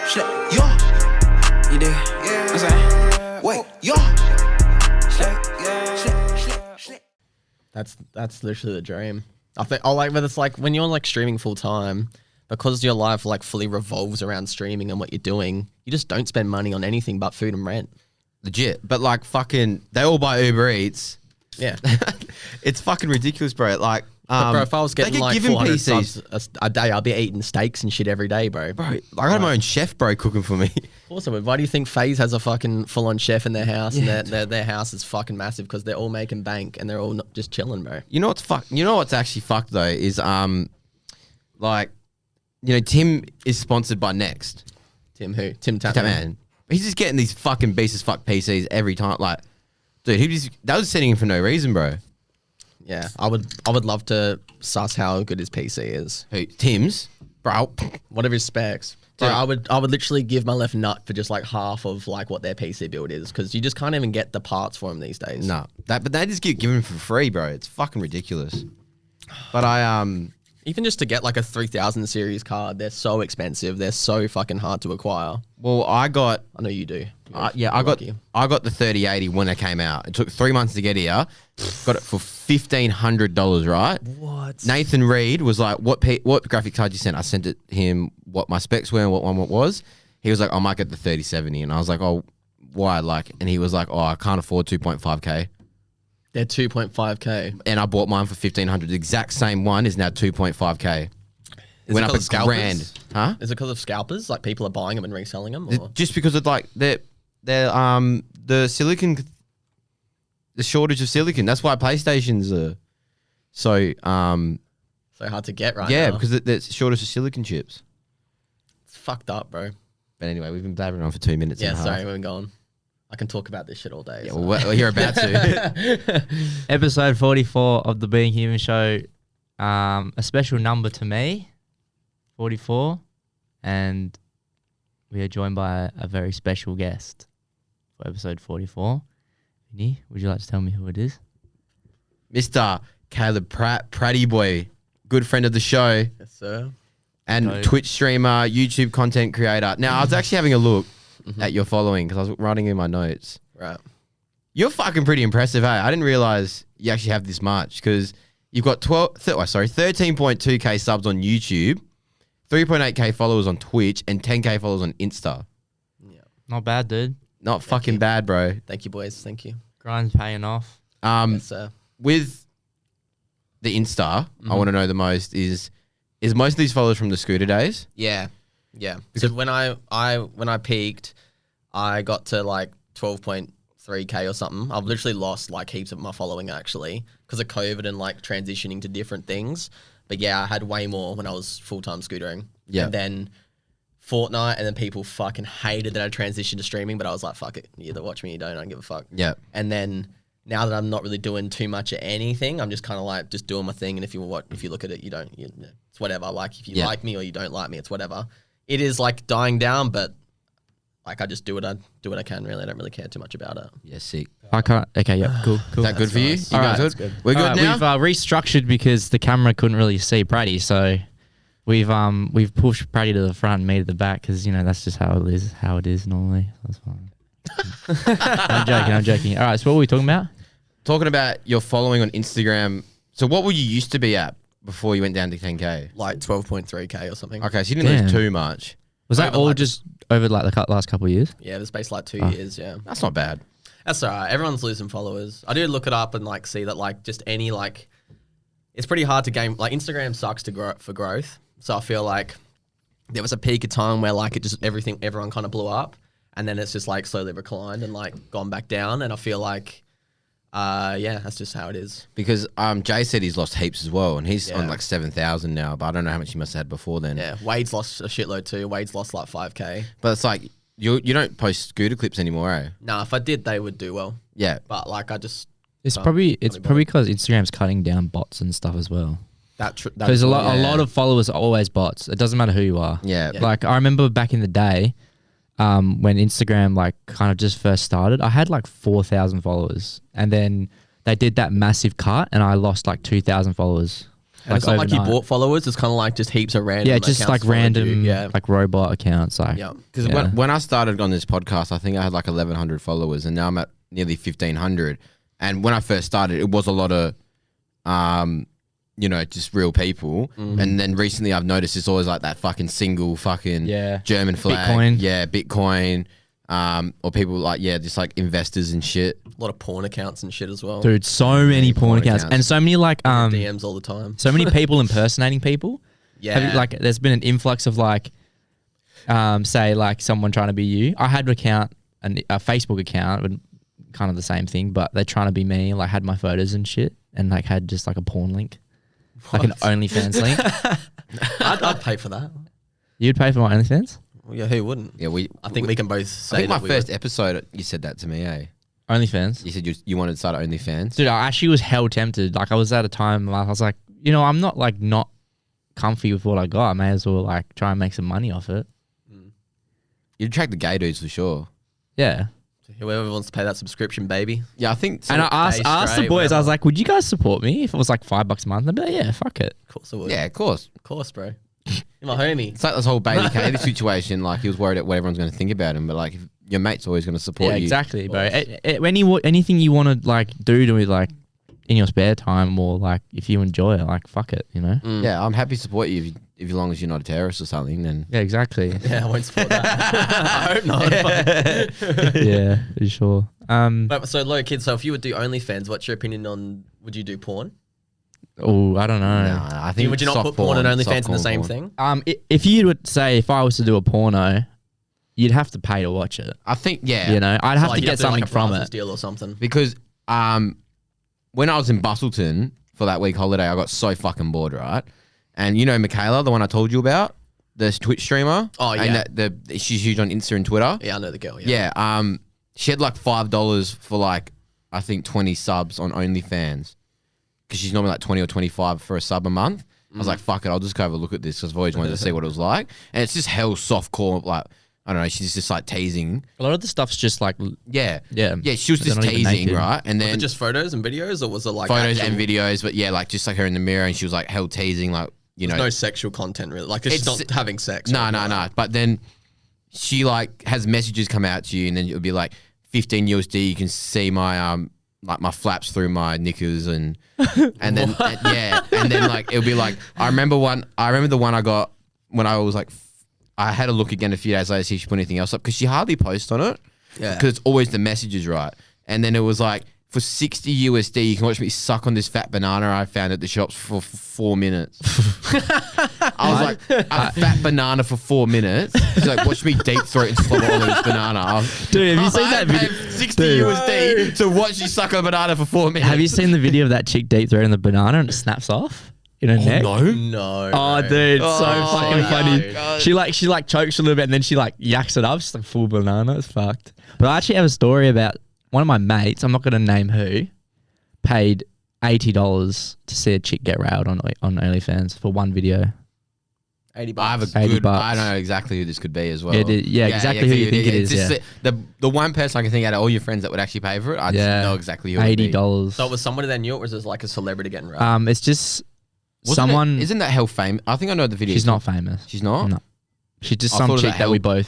Shit, yo. You did? Yeah. I'm saying, wait, yo. That's literally the dream. I think. Oh, like, but it's like when you're like streaming full time, because your life like fully revolves around streaming and what you're doing. You just don't spend money on anything but food and rent. Legit, but like fucking, they all buy Uber Eats. Yeah, it's fucking ridiculous, bro. Like, but bro, if I was getting like 400 subs a day, I'd be eating steaks and shit every day, bro. Bro, I got my own chef, bro, cooking for me. Awesome. Why do you think FaZe has a fucking full-on chef in their house, and their house is fucking massive because they're all making bank and they're all just chilling, bro? You know what's actually fucked though is like, you know, Tim is sponsored by Next. Tim who? Tim Tatman. He's just getting these fucking beast as fuck PCs every time. Like, dude, that was sending him for no reason, bro. Yeah, I would love to suss how good his PC is. Who? Tim's? Bro. What are his specs? Bro, I would literally give my left nut for just like half of like what their PC build is, because you just can't even get the parts for them these days. No, but they just get given for free, bro. It's fucking ridiculous. But even just to get like a 3000 series card, they're so expensive. They're so fucking hard to acquire. Well, I know you do. I got the 3080 when it came out. It took 3 months to get here. Got it for $1,500, right? What? Nathan Reed was like, what graphic card you sent? I sent it him what my specs were and what one was. He was like, I might get the 3070. And I was like, oh, why? Like, and he was like, oh, I can't afford 2.5K. They're 2.5K. And I bought mine for 1,500. The exact same one is now 2.5K. Went up a grand. Huh? Is it because of scalpers? Like people are buying them and reselling them? Or? Just because of like the silicon, the shortage of silicon. That's why PlayStations are so hard to get right now. Yeah, because there's shortage of silicon chips. It's fucked up, bro. But anyway, we've been blabbering on for 2 minutes. Yeah, sorry, we're going. I can talk about this shit all day. Yeah, so. well, you're about to. Episode 44 of the Being Human Show. A special number to me, 44, and we are joined by a very special guest for episode 44. Vinny, would you like to tell me who it is? Mr. Caleb Pratt, PRATTYBOII, good friend of the show. Yes, sir. And Twitch streamer, YouTube content creator. Now, I was actually having a look at your following because I was writing in my notes. Right. You're fucking pretty impressive, hey? I didn't realize you actually have this much because you've got 13.2K subs on YouTube, 3.8K followers on Twitch, and 10K followers on Insta. Yeah. Not bad, dude. Not fucking bad, bro. Thank you, boys. Thank you. Grind's paying off. Yes, sir. With the Insta, I want to know the most is most of these followers from the scooter days? Yeah. Yeah. So when I peaked, I got to like 12.3K or something. I've literally lost like heaps of my following actually because of COVID and like transitioning to different things. But yeah, I had way more when I was full-time scootering. Yeah. And then Fortnite, and then people fucking hated that I transitioned to streaming, but I was like, fuck it. You either watch me or you don't. I don't give a fuck. Yeah. And then now that I'm not really doing too much of anything, I'm just kind of like just doing my thing. And if you look at it, it's whatever. Like if you like me or you don't like me, it's whatever. It is like dying down, but like I just do what I can. Really, I don't really care too much about it. Yeah, sick. I can't. Okay, yeah, cool. Is that good for you? Nice. You guys Alright, good? We're good now. We've restructured because the camera couldn't really see Pratty, so we've pushed Pratty to the front and me to the back because that's just how it is normally. That's fine. I'm joking. All right, so what were we talking about? Talking about your following on Instagram. So what were you used to be at before you went down to 10K? Like 12.3K or something. Okay, so you didn't lose too much. Was that all just over like the last couple of years? Yeah, it was based like 2 years. Yeah, that's not bad. That's all right. Everyone's losing followers. I do look it up and like see that like just any like, it's pretty hard to gain. Like Instagram sucks to grow for growth. So I feel like there was a peak of time where like everyone kind of blew up, and then it's just like slowly reclined and like gone back down. And I feel like, yeah, that's just how it is. Because Jay said he's lost heaps as well, and he's on like 7,000 now. But I don't know how much he must have had before then. Yeah, Wade's lost a shitload too. Wade's lost like 5K. But it's like you don't post scooter clips anymore, eh? Nah, if I did, they would do well. Yeah, but like I just it's probably because Instagram's cutting down bots and stuff as well. Because a lot of followers are always bots. It doesn't matter who you are. Yeah. Like I remember back in the day, when Instagram like kind of just first started, I had like 4,000 followers, and then they did that massive cut, and I lost like 2,000 followers. And it's not like you overnight. bought followers. It's kind of like just heaps of random. Yeah, just accounts like followed random, you. Yeah. like robot accounts. Like, Yeah. Because Yeah. when I started on this podcast, I think I had like 1,100 followers, and now I'm at nearly 1,500. And when I first started, it was a lot of, just real people. And then recently, I've noticed it's always like that fucking single fucking German flag, Bitcoin. yeah, Bitcoin, or people like just like investors and shit. A lot of porn accounts and shit as well. dude, so many porn accounts and so many like DMs all the time. so many people impersonating people. Yeah. Have you, like, there's been an influx of like, say like someone trying to be you. I had an account, a Facebook account, but kind of the same thing, but they're trying to be me. Like, had my photos and shit, and like had just like a porn link, like an OnlyFans link. I'd pay for that. You'd pay for my OnlyFans? Well, yeah, who wouldn't? Yeah, I think we can both say I think that my we first would. episode, you said that to me, eh? OnlyFans? You said you wanted to start OnlyFans. Dude, I actually was hell tempted. Like, I was at a time I was like, I'm not like not comfy with what I got. I may as well like try and make some money off it. You'd attract the gay dudes for sure. Yeah. Whoever wants to pay that subscription, baby. Yeah, I think. And I asked the straight, boys, I whatever. was like, would you guys support me if it was like $5 a month? They'd be like, yeah, fuck it. Of course I would. yeah, of course. Of course, bro. You're my homie. It's like this whole Bailey Katie situation. Like he was worried at what everyone's going to think about him, but like if your mate's always going to support Yeah, you. exactly, bro. Anything you want to like do to like in your spare time or like if you enjoy it, like fuck it, Yeah, I'm happy to support you if as long as you're not a terrorist or something. Then Yeah, exactly. Yeah, I won't support that. I hope not. Yeah, for sure. But so, low kid. So, if you would do OnlyFans, what's your opinion on? Would you do porn? Oh, I don't know. I think Would you not soft put porn and soft OnlyFans in the porn same porn. thing? If you would say if I was to do a porno, you'd have to pay to watch it. I think I'd have Like, to you'd get do, something like, a from Brazos it. deal or something. because when I was in Bustleton for that week holiday, I got so fucking bored, right? And you know Michaela, the one I told you about, the Twitch streamer. Oh, yeah. And she's huge on Insta and Twitter. Yeah, I know the girl. Yeah. Yeah. She had like $5 for like I think 20 subs on OnlyFans because she's normally like 20 or 25 for a sub a month. I was like, fuck it, I'll just go have a look at this because I've always wanted to see what it was like. And it's just hell soft core, like I don't know. She's just like teasing. A lot of the stuff's just like Yeah. Yeah. Yeah. She was They're just not even teasing, naked. right? And Was then it just photos and videos, or was it like photos actual- and videos, but yeah, like just like her in the mirror, and she was like hell teasing, like There's no sexual content really. Like it's It's- not having sex. No, or no, anything no. like But then she like has messages come out to you, and then it'll be like 15 USD. You can see my like my flaps through my knickers, and then and then like it'll be like I remember the one I got when I was like I had a look again a few days later to see if she put anything else up because she hardly posts on it. Yeah. Because it's always the messages, right? And then it was like for 60 USD, you can watch me suck on this fat banana I found at the shops for 4 minutes. I was like, a fat banana for 4 minutes. She's like, watch me deep throat and slobber all over this banana. Dude, have you seen that video? 60 Dude. USD to watch you suck on a banana for 4 minutes. Have you seen the video of that chick deep throating the banana and it snaps off in her neck? No. No. Oh, bro. dude, it's so Oh, fucking yeah, funny. dude. She like chokes a little bit and then she like yaks it up. She's like full banana. It's fucked. But I actually have a story about one of my mates. I'm not going to name who. Paid $80 to see a chick get railed on OnlyFans for one video. $80. I have a $80 good. bucks. I know exactly who this could be as well. Yeah, exactly who you think it it's is, just the one person I can think out of all your friends that would actually pay for it. I Yeah. just know exactly who it would be. $80. So it was somebody that knew it, or was it like a celebrity getting railed? It's just Wasn't someone. Isn't that hell famous? I think I know the video. She's not famous. She's not. No. She's just I some thought of chick that that we hell-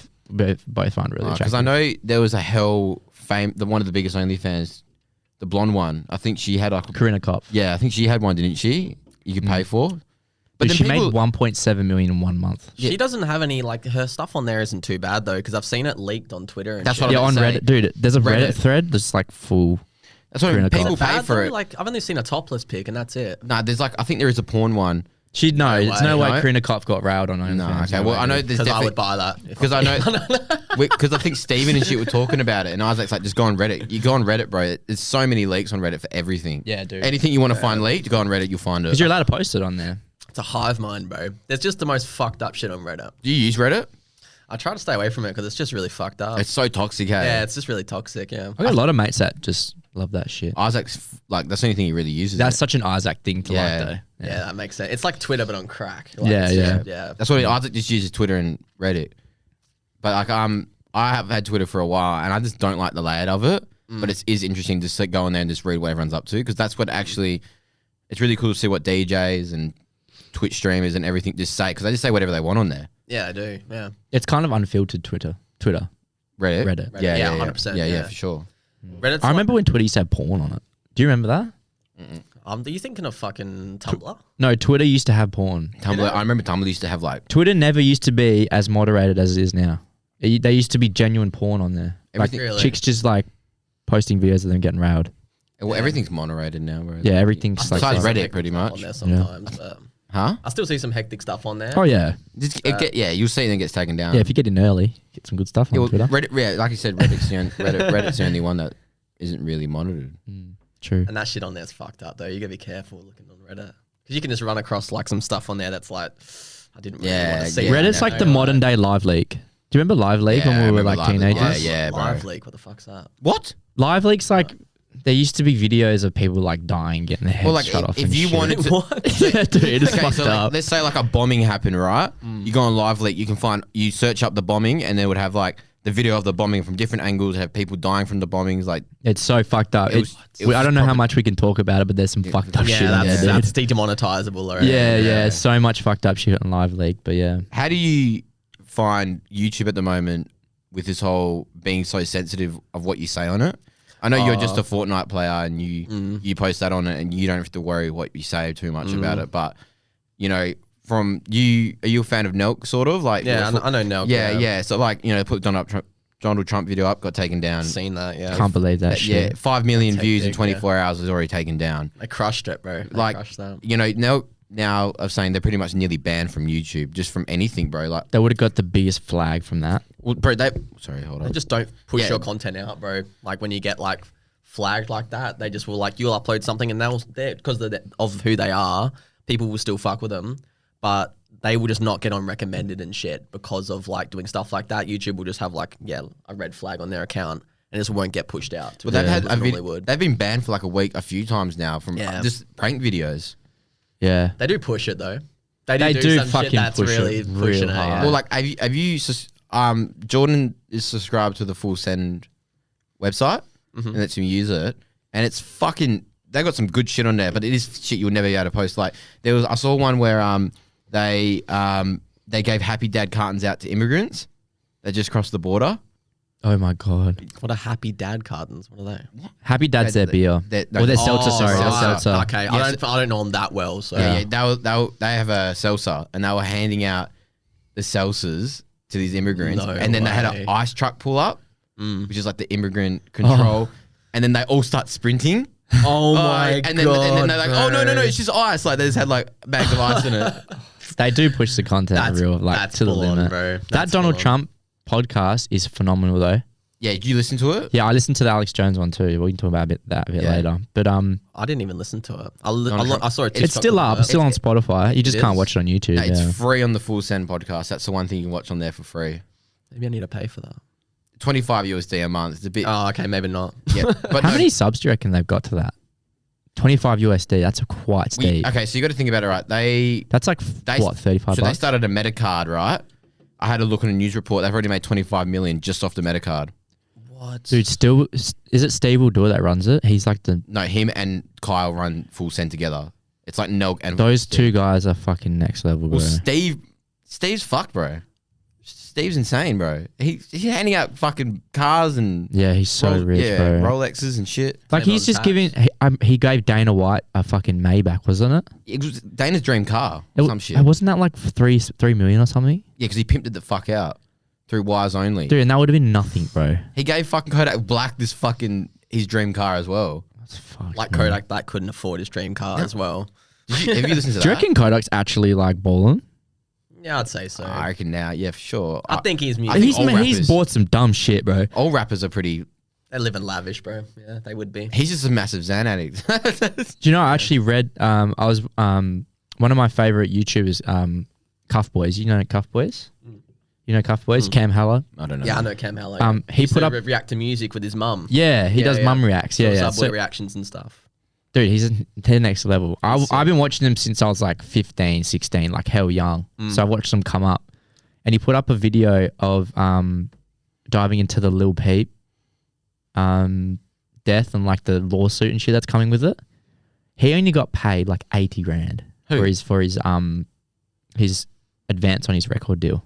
both find really Because attractive. I know there was a hell fame. One of the biggest OnlyFans, the blonde one. I think she had like. Karina Kopp. Yeah, I think she had one, didn't she? You could pay for. But Dude, then she people, made 1.7 million in 1 month. She doesn't have any, like, her stuff on there isn't too bad though, because I've seen it leaked on Twitter and That's shit. what Yeah, I'm on saying. Reddit, dude. There's a Reddit Reddit. thread that's like full. that's what I mean. Karina Kopp. People pay Bad for though? it. Like, I've only seen a topless pic and that's it. Nah, there's like I think there is a porn one. There's no way no? Karina Kopp got railed on OnlyFans. No, okay. Well, I know there's Because I definitely would buy that. because I know because I think Steven and shit were talking about it, and Isaac's like, just go on Reddit. You go on Reddit, bro. There's so many leaks on Reddit for everything. Yeah, dude. Anything you want to find leaked, go on Reddit. You'll find it. Because you're allowed to post it on there. It's a hive mind, bro. There's just the most fucked up shit on Reddit. Do you use Reddit? I try to stay away from it because it's just really fucked up. It's so toxic, hey. Yeah, it's just really toxic, yeah. I got a lot of mates that just love that shit. Isaac's like that's the only thing he really uses. That's it. such an Isaac thing to Yeah. like, though. Yeah, that makes sense. It's like Twitter, but on crack. Like, Yeah, it's yeah. yeah. That's what Isaac just uses Twitter and Reddit. But like I have had Twitter for a while, and I just don't like the layout of it. But it is interesting to go on there and just read what everyone's up to because that's what actually. It's really cool to see what DJs and Twitch streamers and everything just say, because they just say whatever they want on there. Yeah, I do. Yeah. It's kind of unfiltered Twitter. Reddit. Yeah, Yeah, 100%, Yeah, yeah. for sure. Reddit's I remember when Twitter used to have porn on it. Do you remember that? Are you thinking of fucking Tumblr? No, Twitter used to have porn. Tumblr. I remember Tumblr used to have like Twitter never used to be as moderated as it is now. They used to be genuine porn on there. Like Everything- Really? chicks just like posting videos of them getting railed. well, everything's moderated now, bro. Yeah, everything's like Besides that. Reddit, pretty On much. there sometimes, but Huh? I still see some hectic stuff on there. Oh yeah, Yeah, you'll see it and it gets taken down. yeah. If you get in early, get some good stuff on Yeah, well, Twitter. Reddit, yeah, like you said, Reddit's the only one that isn't really monitored. True. And that shit on there's fucked up though. You gotta be careful looking on Reddit because you can just run across like some stuff on there that's like I didn't really want to see. yeah, that, Reddit's you like know, the modern day Live Leak. Do you remember Live Leak Yeah, when I we were remember like Live Leak. teenagers? Yeah, bro. Live leak. What the fuck's that? What? Live Leak's like there used to be videos of people like dying, getting their heads Well, like shut off. if and you shit. wanted to, What? yeah, dude, it's okay, fucked so like, up. let's say like a bombing happened, right? You go on Live Leak, you search up the bombing, and they would have like the video of the bombing from different angles, have people dying from the bombings, like It's so fucked up. It was I don't know how probably- much we can talk about it, but there's some fucked up Yeah, shit on that's, there, dude. that's demonetizable already. Yeah, so much fucked up shit on Live Leak, but yeah. how do you find YouTube at the moment with this whole being so sensitive of what you say on it? I know you're just a Fortnite player and you post that on it and you don't have to worry what you say too much about it. But you know, from you, are you a fan of Nelk sort of like? Yeah, I know Nelk. Yeah. So like, you know, put Donald Trump video up, got taken down. Seen that. Yeah, Can't believe that Yeah, shit. 5 million That's views in hectic, 24 hours is already taken down. they crushed it, bro. They Like, crushed that. you know, now of saying they're pretty much nearly banned from YouTube, just from anything, bro. Like, They would have got the biggest flag from that. well, bro, sorry, hold They on. just don't push Yeah. your content out, bro. Like when you get like flagged like that, they just will like you'll upload something and they'll because of who they are, people will still fuck with them, but they will just not get on recommended and shit because of like doing stuff like that. YouTube will just have like a red flag on their account and it just won't get pushed out. To Well, they've where had it normally would. they've been banned for like a week, a few times now from Yeah. just prank videos. Yeah. They do push it though. They They do do some fucking shit that's push it really real pushing it. hard. Yeah. Well, like, have you Jordan is subscribed to the Full Send website and lets him use it, and it's fucking. They got some good shit on there, but it is shit you'll never be able to post. Like I saw one where they gave Happy Dad cartons out to immigrants that just crossed the border. Oh my god. What are happy dad cartons? What are they? Happy Dad's their beer. no, Or their oh, seltzer, sorry. Their right. seltzer. Okay, Yes. I don't know them that well, so Yeah, they have a seltzer, and they were handing out the seltzers to these immigrants, No and then they had way. an ice truck pull up, which is like the immigrant control, and then they all start sprinting. Oh my and then, god! and then they're like, oh no, bro. it's just ice. Like they just had like bags of ice in it. They do push the content That's- real like that's to the full on, limit. bro. That That's Donald full on. Trump podcast is phenomenal though. Yeah, did you listen to it? Yeah, I listened to the Alex Jones one too. We can talk about that a bit Yeah. later. But I didn't even listen to it. I saw it. it's still up. It's still on Spotify. You just It can't is? watch it on YouTube. No, it's yeah. free on the Full Send podcast. That's the one thing you can watch on there for free. Maybe I need to pay for that. 25 USD a month. It's a bit. Oh, okay, maybe not. Yeah, but How no, many subs do you reckon they've got to that? 25 USD. That's quite steep. okay, so you got to think about it, right? That's like They what 35 So they bucks. started a Metacard, right? I had a look on a news report. They've already made 25 million just off the Metacard. What? Dude, still is it Steve Woodor that runs it? He's like the No, him and Kyle run Full Send together. It's like Nelk and those Steve. two guys are fucking next level, bro. Well, Steve's fucked, bro. Steve's insane, bro. He's handing out fucking cars and Yeah, he's so rich, bro. Rolexes and shit. Like Save he's on just tax. giving. He gave Dana White a fucking Maybach, wasn't it? It was Dana's dream car. It Some shit. Wasn't that like 3 million or something? Yeah, because he pimped it the fuck out through wires only. Dude, and that would have been nothing, bro. He gave fucking Kodak Black his dream car as well. That's fucked. Like man. Kodak Black couldn't afford his dream car as well. Have you listened to that? Do you reckon Kodak's actually like balling? Yeah, I'd say so. I reckon now, yeah, for sure. I think he's I music. think He's all he's rappers- bought some dumb shit, bro. all rappers are pretty. They live in lavish, bro. Yeah, they would be. He's just a massive Xan addict. Do you know? I actually read. I was one of my favorite YouTubers, Cuff Boys. You know Cuff Boys? You know Cuff Boys? Cam Haller. I don't know. Yeah, I know Cam Hello. He used put to up- react to music with his mum. Yeah, he does mum reacts. Yeah, yeah. Subway So, reactions and stuff. dude, he's the next level. I've been watching him since I was like 15, 16, like hell young. So I've watched him come up. And he put up a video of diving into the Lil Peep death and like the lawsuit and shit that's coming with it. He only got paid like 80 grand. Who? for his advance on his record deal.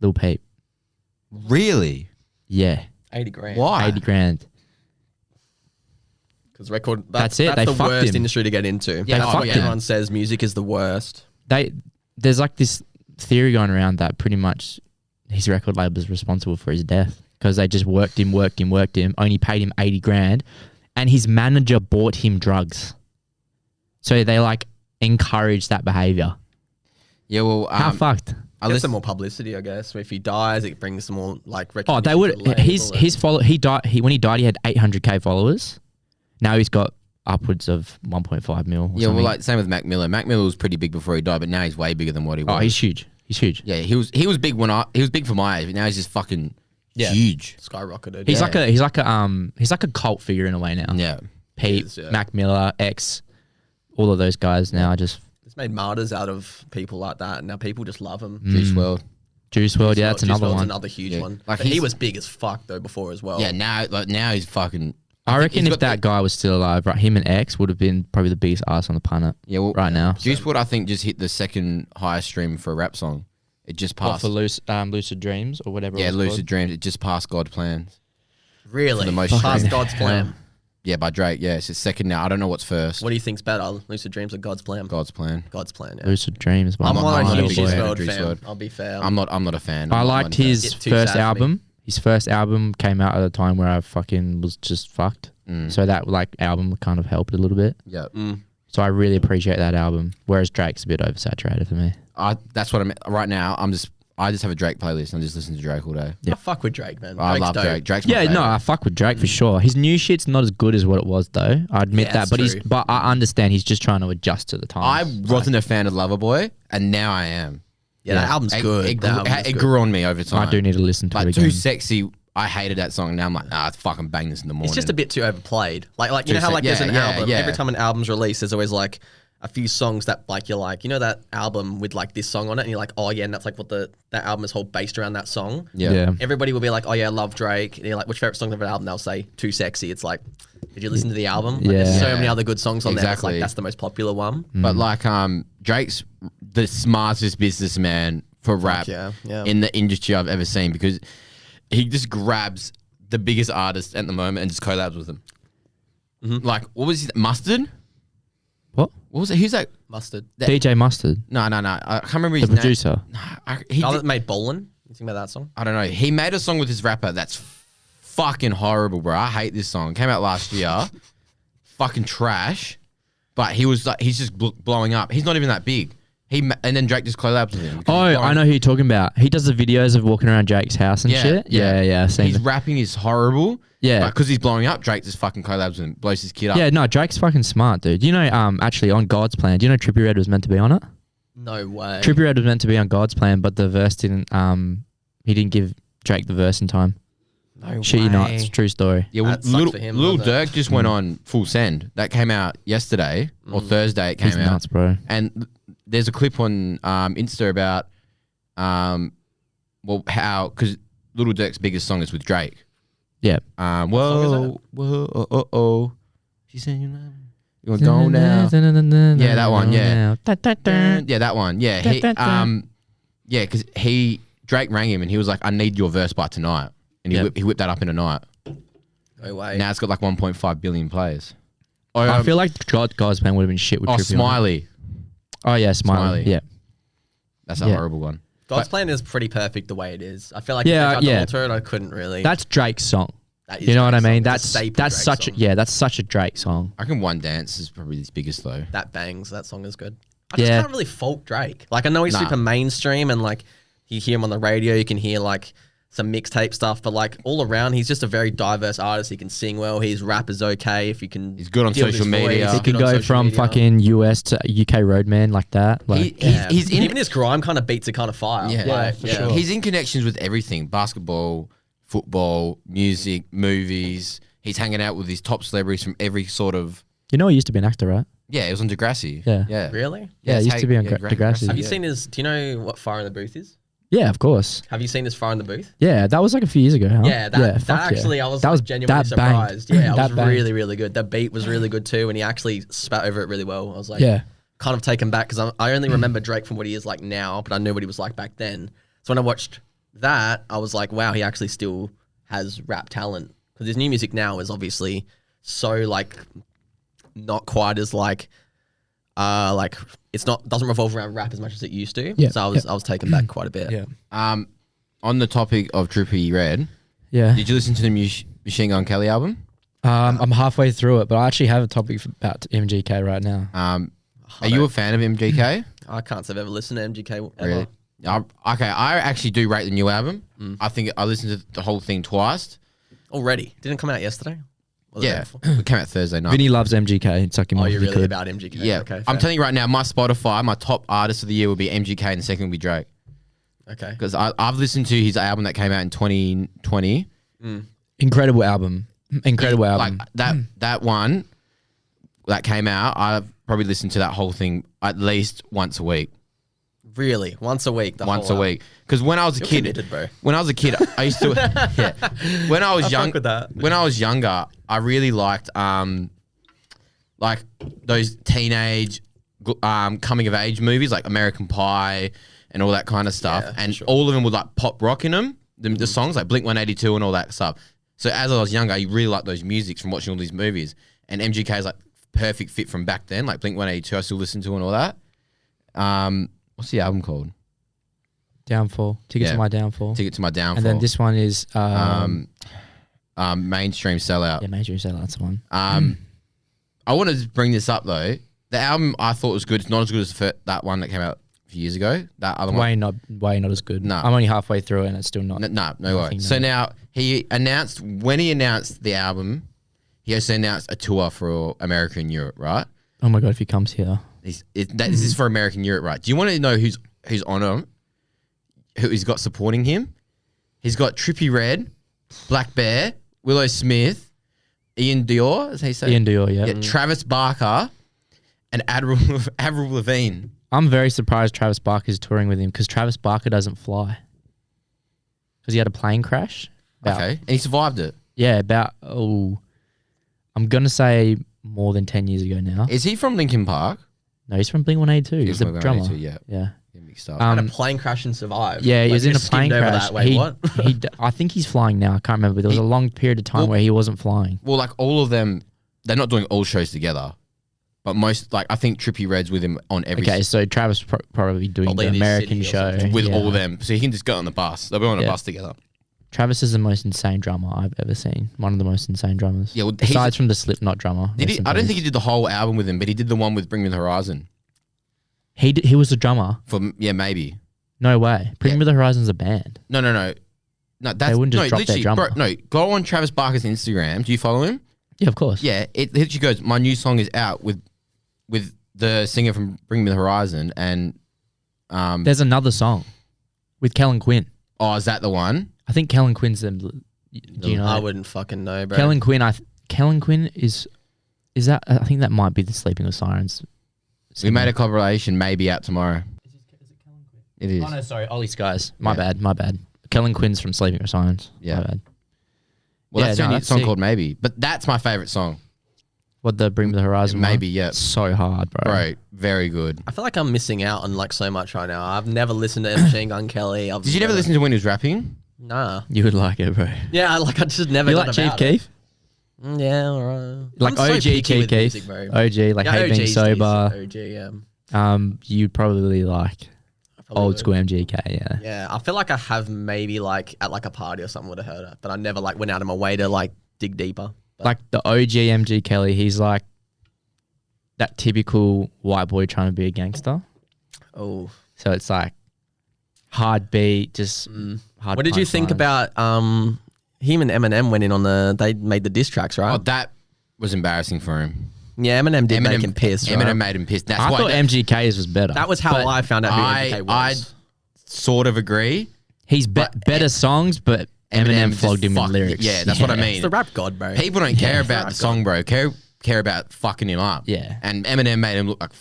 Lil Peep. Really? Yeah. 80 grand. Why? 80 grand. Because record. That's it. That's They the fucked worst him. industry to get into. Yeah, That's what yeah. everyone says. Music is the worst. There's like this theory going around that pretty much his record label is responsible for his death because they just worked him, only paid him 80 grand, and his manager bought him drugs. So they like encourage that behavior. Yeah, well, How fucked? Gets some more publicity, I guess. If he dies, it brings some more like. Oh, they would. His follow. He died. When he died, he had 800K followers. Now he's got upwards of 1.5 mil. Or yeah, something. well, like same with Mac Miller. Mac Miller was pretty big before he died, but now he's way bigger than what he was. Oh, he's huge. He's huge. Yeah, he was big he was big for my age, but now he's just fucking huge. skyrocketed. He's like a cult figure in a way now. Yeah. Pete, is, yeah. Mac Miller, X, all of those guys now just It's made martyrs out of people like that, and now people just love him. Juice WRLD. Juice WRLD. Yeah, that's Juice another WRLD's one. another huge Yeah. one. Like But he he's- was big as fuck though before as well. Yeah, now he's fucking. I think reckon he's if got that guy was still alive, right, him and X would have been probably the biggest arse on the planet. Yeah, well, right now. Juice WRLD, I think, just hit the second highest stream for a rap song. It just What, passed. for Lucid Dreams or whatever. Yeah, it was Lucid called? Dreams. It just passed God's Plans. Really? For the most Past streams. God's plan. Yeah, by Drake. Yeah, it's second now. I don't know what's first. What do you think's better, Lucid Dreams or God's plan? God's Plan. God's plan. Yeah. Lucid Dreams. I'm not- not I'm a not a huge big Juice fan of WRLD Juice fan. WRLD. I'll be fair. I'm not a fan. I I'm not liked one fan. his It's too first sad for me. album. His first album came out at a time where I fucking was just fucked. So that like album kind of helped a little bit. Yeah. So I really appreciate that album. Whereas Drake's a bit oversaturated for me. That's what I'm right now. I just have a Drake playlist and I just listen to Drake all day. I fuck with Drake, man. I Drake's love dope. Drake. Drake's my Yeah, no, favorite. I fuck with Drake for sure. His new shit's not as good as what it was though. I admit Yeah, that, but it's true. but I understand he's just trying to adjust to the I times. wasn't a fan of Loverboy, and now I am. Yeah, that album's good. It, That album is it good. grew on me over time. I do need to listen to Like it Too again. Sexy, I hated that song. Now I'm like, nah, it's fucking bang this in the morning. It's just a bit too overplayed. Like you Too know how like sick. there's an Yeah, album. yeah. Every time an album's released, there's always like a few songs that like you're like, you know that album with like this song on it, and you're like, oh yeah, and that's like what that album is whole based around that song. Yeah. Everybody will be like, oh yeah, I love Drake. And you're like, which favorite song of that album? They'll say Too Sexy. It's like, did you listen to the album? Like, there's so Yeah. many other good songs on there. It's Exactly. like that's the most popular one. But like, Drake's the smartest businessman for rap yeah, yeah. in the industry I've ever seen because he just grabs the biggest artist at the moment and just collabs with them. Like, what was his Mustard? What? What was it? Who's that? Mustard. DJ Mustard, No. I can't remember the his name. producer. He Oh, did- that made Ballin'. You think about that song? I don't know. He made a song with his rapper that's fucking horrible, bro. I hate this song. It came out last year. Fucking trash. But he was like, he's just blowing up. He's not even that big. And then Drake just collabs with him. Oh, I know who you're talking about. He does the videos of walking around Drake's house and Yeah, shit. Yeah. Seen His it. rapping is horrible. Yeah. Because he's blowing up, Drake just fucking collabs with him, blows his kid up. Yeah, no, Drake's fucking smart, dude. You know, actually on God's Plan, do you know Trippie Redd was meant to be on it? No way. Trippie Redd was meant to be on God's Plan, but the verse didn't. He didn't give Drake the verse in time. No Shit, you way. nuts. True story. Yeah, well, That sucks for him, Lil doesn't it? Durk just went on Full Send. That came out yesterday or Thursday. It came He's out. nuts, bro. And there's a clip on Insta about, because Lil Durk's biggest song is with Drake. Yeah. song Whoa. She said, you want to go now? Yeah, that one, yeah. Yeah, that one. Yeah, because Drake rang him and he was like, I need your verse by tonight. And he whipped that up in a night. No way. Now it's got like 1.5 billion players. I feel like God's Plan would have been shit with Oh, Trippie on it. Smiley. Oh, yeah, Smiley. Smiley. Yeah. That's a Yeah. horrible one. God's Plan is pretty perfect the way it is. I feel like Yeah, if I tried yeah. to alter it, I couldn't really. That's Drake's song. That is You know what I Drake's mean? song. It's a staple That's Drake such song. that's such a Drake song. I reckon One Dance is probably his biggest though. That bangs. That song is good. I just Yeah. can't really fault Drake. Like I know he's Nah. super mainstream and like you hear him on the radio, you can hear like some mixtape stuff, but like all around, he's just a very diverse artist. He can sing well. His rap is okay. If you can, He's good on deal with social his voice, media. he's He He good could on go social from media. fucking US to UK roadman like that. Like, He's in. Even his grime kind of beats it kind of fire. Yeah, Like, for sure. He's in connections with everything: basketball, football, music, movies. He's hanging out with these top celebrities from every sort of. you know, he used to be an actor, right? Yeah, it was on Degrassi. Yeah. yeah. Really? Yeah, it's he used to be on Degrassi. Degrassi. Have you seen his? Do you know what Fire in the Booth is? Yeah, of course. Have you seen his Fire in the Booth? Yeah, that was like a few years ago, huh? Yeah, that fuck actually, I was that like, genuinely that banged. surprised. Yeah, it That was banged. really, really good. The beat was really good too, and he actually spat over it really well. I was like, Yeah. kind of taken back because I only remember Drake from what he is like now, but I knew what he was like back then. So when I watched that, I was like, wow, he actually still has rap talent. Because his new music now is obviously so like not quite as like it's not doesn't revolve around rap as much as it used to. Yeah. So I was taken back quite a bit. Yeah. On the topic of Trippie Redd, Yeah. did you listen to the Machine Gun Kelly album? I'm halfway through it, but I actually have a topic about MGK right now. Are you a fan of MGK? I can't say I've ever listened to MGK ever. Really? Okay, I actually do rate the new album. I think I listened to the whole thing twice. Already? Didn't it come out yesterday? Or the day Yeah, before? it came out Thursday night. Vinny loves MGK. It's like him Oh, off you're if he really could. about MGK? Yeah, Okay, I'm fair. telling you right now, my Spotify, my top artist of the year will be MGK, and the second will be Drake. Okay. Because I've listened to his album that came out in 2020. Incredible album. Incredible album. Like that one that came out, I've probably listened to that whole thing at least once a week. Really? Once a week? Once a week. Because when I was a kid, committed, bro. when I was a kid, I used to. Yeah. When I was I young, fuck with that. when I was younger, I really liked like those teenage coming of age movies like American Pie and all that kind of stuff. Yeah, for and sure. all of them would like pop rock in them. The songs like Blink 182 and all that stuff. So as I was younger, I really liked those musics from watching all these movies. And MGK is like perfect fit from back then. Like Blink 182, I still listen to and all that. What's the album called? Downfall. Ticket Yeah. to My Downfall. Ticket to My Downfall. And then this one is Mainstream Sellout. yeah, Major Sellout's the one. I wanted to bring this up though. The album I thought was good. It's not as good as that one that came out a few years ago. That other one. Way not as good. No. I'm only halfway through it and it's still not. No way. nothing, So no. now when he announced the album, he also announced a tour for America and Europe, right? Oh my god, if he comes here. This is for America and Europe, right? Do you want to know who's on him? Who he's got supporting him? He's got Trippie Redd, Black Bear, Willow Smith, Ian Dior, as he said. Ian Dior, yeah. Travis Barker, and Avril Lavigne. I'm very surprised Travis Barker's touring with him because Travis Barker doesn't fly. Because he had a plane crash. Okay, and he survived it. Yeah, I'm going to say more than 10 years ago now. Is he from Linkin Park? No, he's from Blink-182. He's the from drummer. Blink-182, yeah. Yeah. Get mixed up. Had a plane crash and survived. Yeah, he Like, was in you a plane skimmed over crash. that. Wait, what? I think he's flying now. I can't remember. There was a long period of time where he wasn't flying. Well, like all of them, they're not doing all shows together, but most, like I think Trippie Redd's with him on every. Okay, so Travis probably doing Probably the in his American city or show. something. with Yeah. all of them, so he can just go on the bus. They'll be on a Yeah. bus together. Travis is the most insane drummer I've ever seen. One of the most insane drummers. Yeah, well, he's- Besides from the Slipknot drummer. Did rest he? in I don't peace. think he did the whole album with him, but he did the one with Bring Me the Horizon. He was the drummer. Maybe. No way. Bring Yeah. Me the Horizon's a band. No. That's wouldn't just no, drop their literally, drummer. bro. No, go on Travis Barker's Instagram. Do you follow him? Yeah, of course. Yeah, it literally goes. My new song is out with the singer from Bring Me the Horizon, and There's another song with Kellen Quinn. oh, is that the one? I think Kellen Quinn's the. Do you know? I wouldn't fucking know, bro. Kellen Quinn is that? I think that might be the Sleeping with Sirens. We made a collaboration, maybe out tomorrow. Is it Kellen Quinn? It is. Oh no, sorry, Ollie Skies. My Yeah. bad. Kellen Quinn's from Sleeping with Sirens. Yeah. My bad. Well, Yeah, that's the no, only that's song sick. called Maybe, but that's my favorite song. What, the Bring Me the Horizon? Maybe, one? yeah. It's so hard, bro. Bro, very good. I feel like I'm missing out on like so much right now. I've never listened to Machine Gun Kelly. Did you never listen to when he was rapping? Nah. You would like it, bro. Yeah, I just never. You got like Chief about Keef? It. Yeah, alright. Like I'm so OG picky Chief with Keef? music, bro. OG, like Yeah, Hate Being OG's Sober. decent. OG, yeah. You'd probably like Probably old would. school MGK, yeah. Yeah, I feel like I have maybe like at like a party or something would have heard it, but I never like went out of my way to like dig deeper. But Like the OG MG Kelly, he's like that typical white boy trying to be a gangster. oh, So it's like hard beat, just hard. what did you think punchlines. about him and Eminem went in on they made the diss tracks, right? Oh, that was embarrassing for him. Yeah, Eminem did make him piss. Eminem right? made him piss. That's I why thought MGK's was better. That was how But I found out who I MGK was. sort of agree. He's but better songs, but Eminem just flogged him in fucked- lyrics. Yeah, that's what I mean. It's the rap god, bro. People don't care Yeah, about the right, song, bro. Care about fucking him up. Yeah. And Eminem made him look like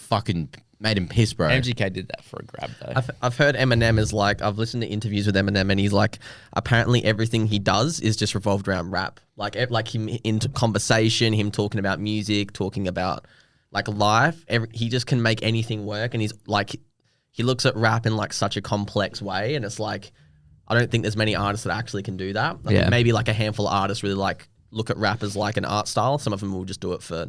made him piss, bro. MGK did that for a grab though. I've heard Eminem is like, I've listened to interviews with Eminem and he's like, apparently everything he does is just revolved around rap. Like him into conversation, him talking about music, talking about like live, he just can make anything work, and he's like, he looks at rap in like such a complex way, and it's like, I don't think there's many artists that actually can do that. I think maybe like a handful of artists really like look at rap as like an art style. Some of them will just do it for,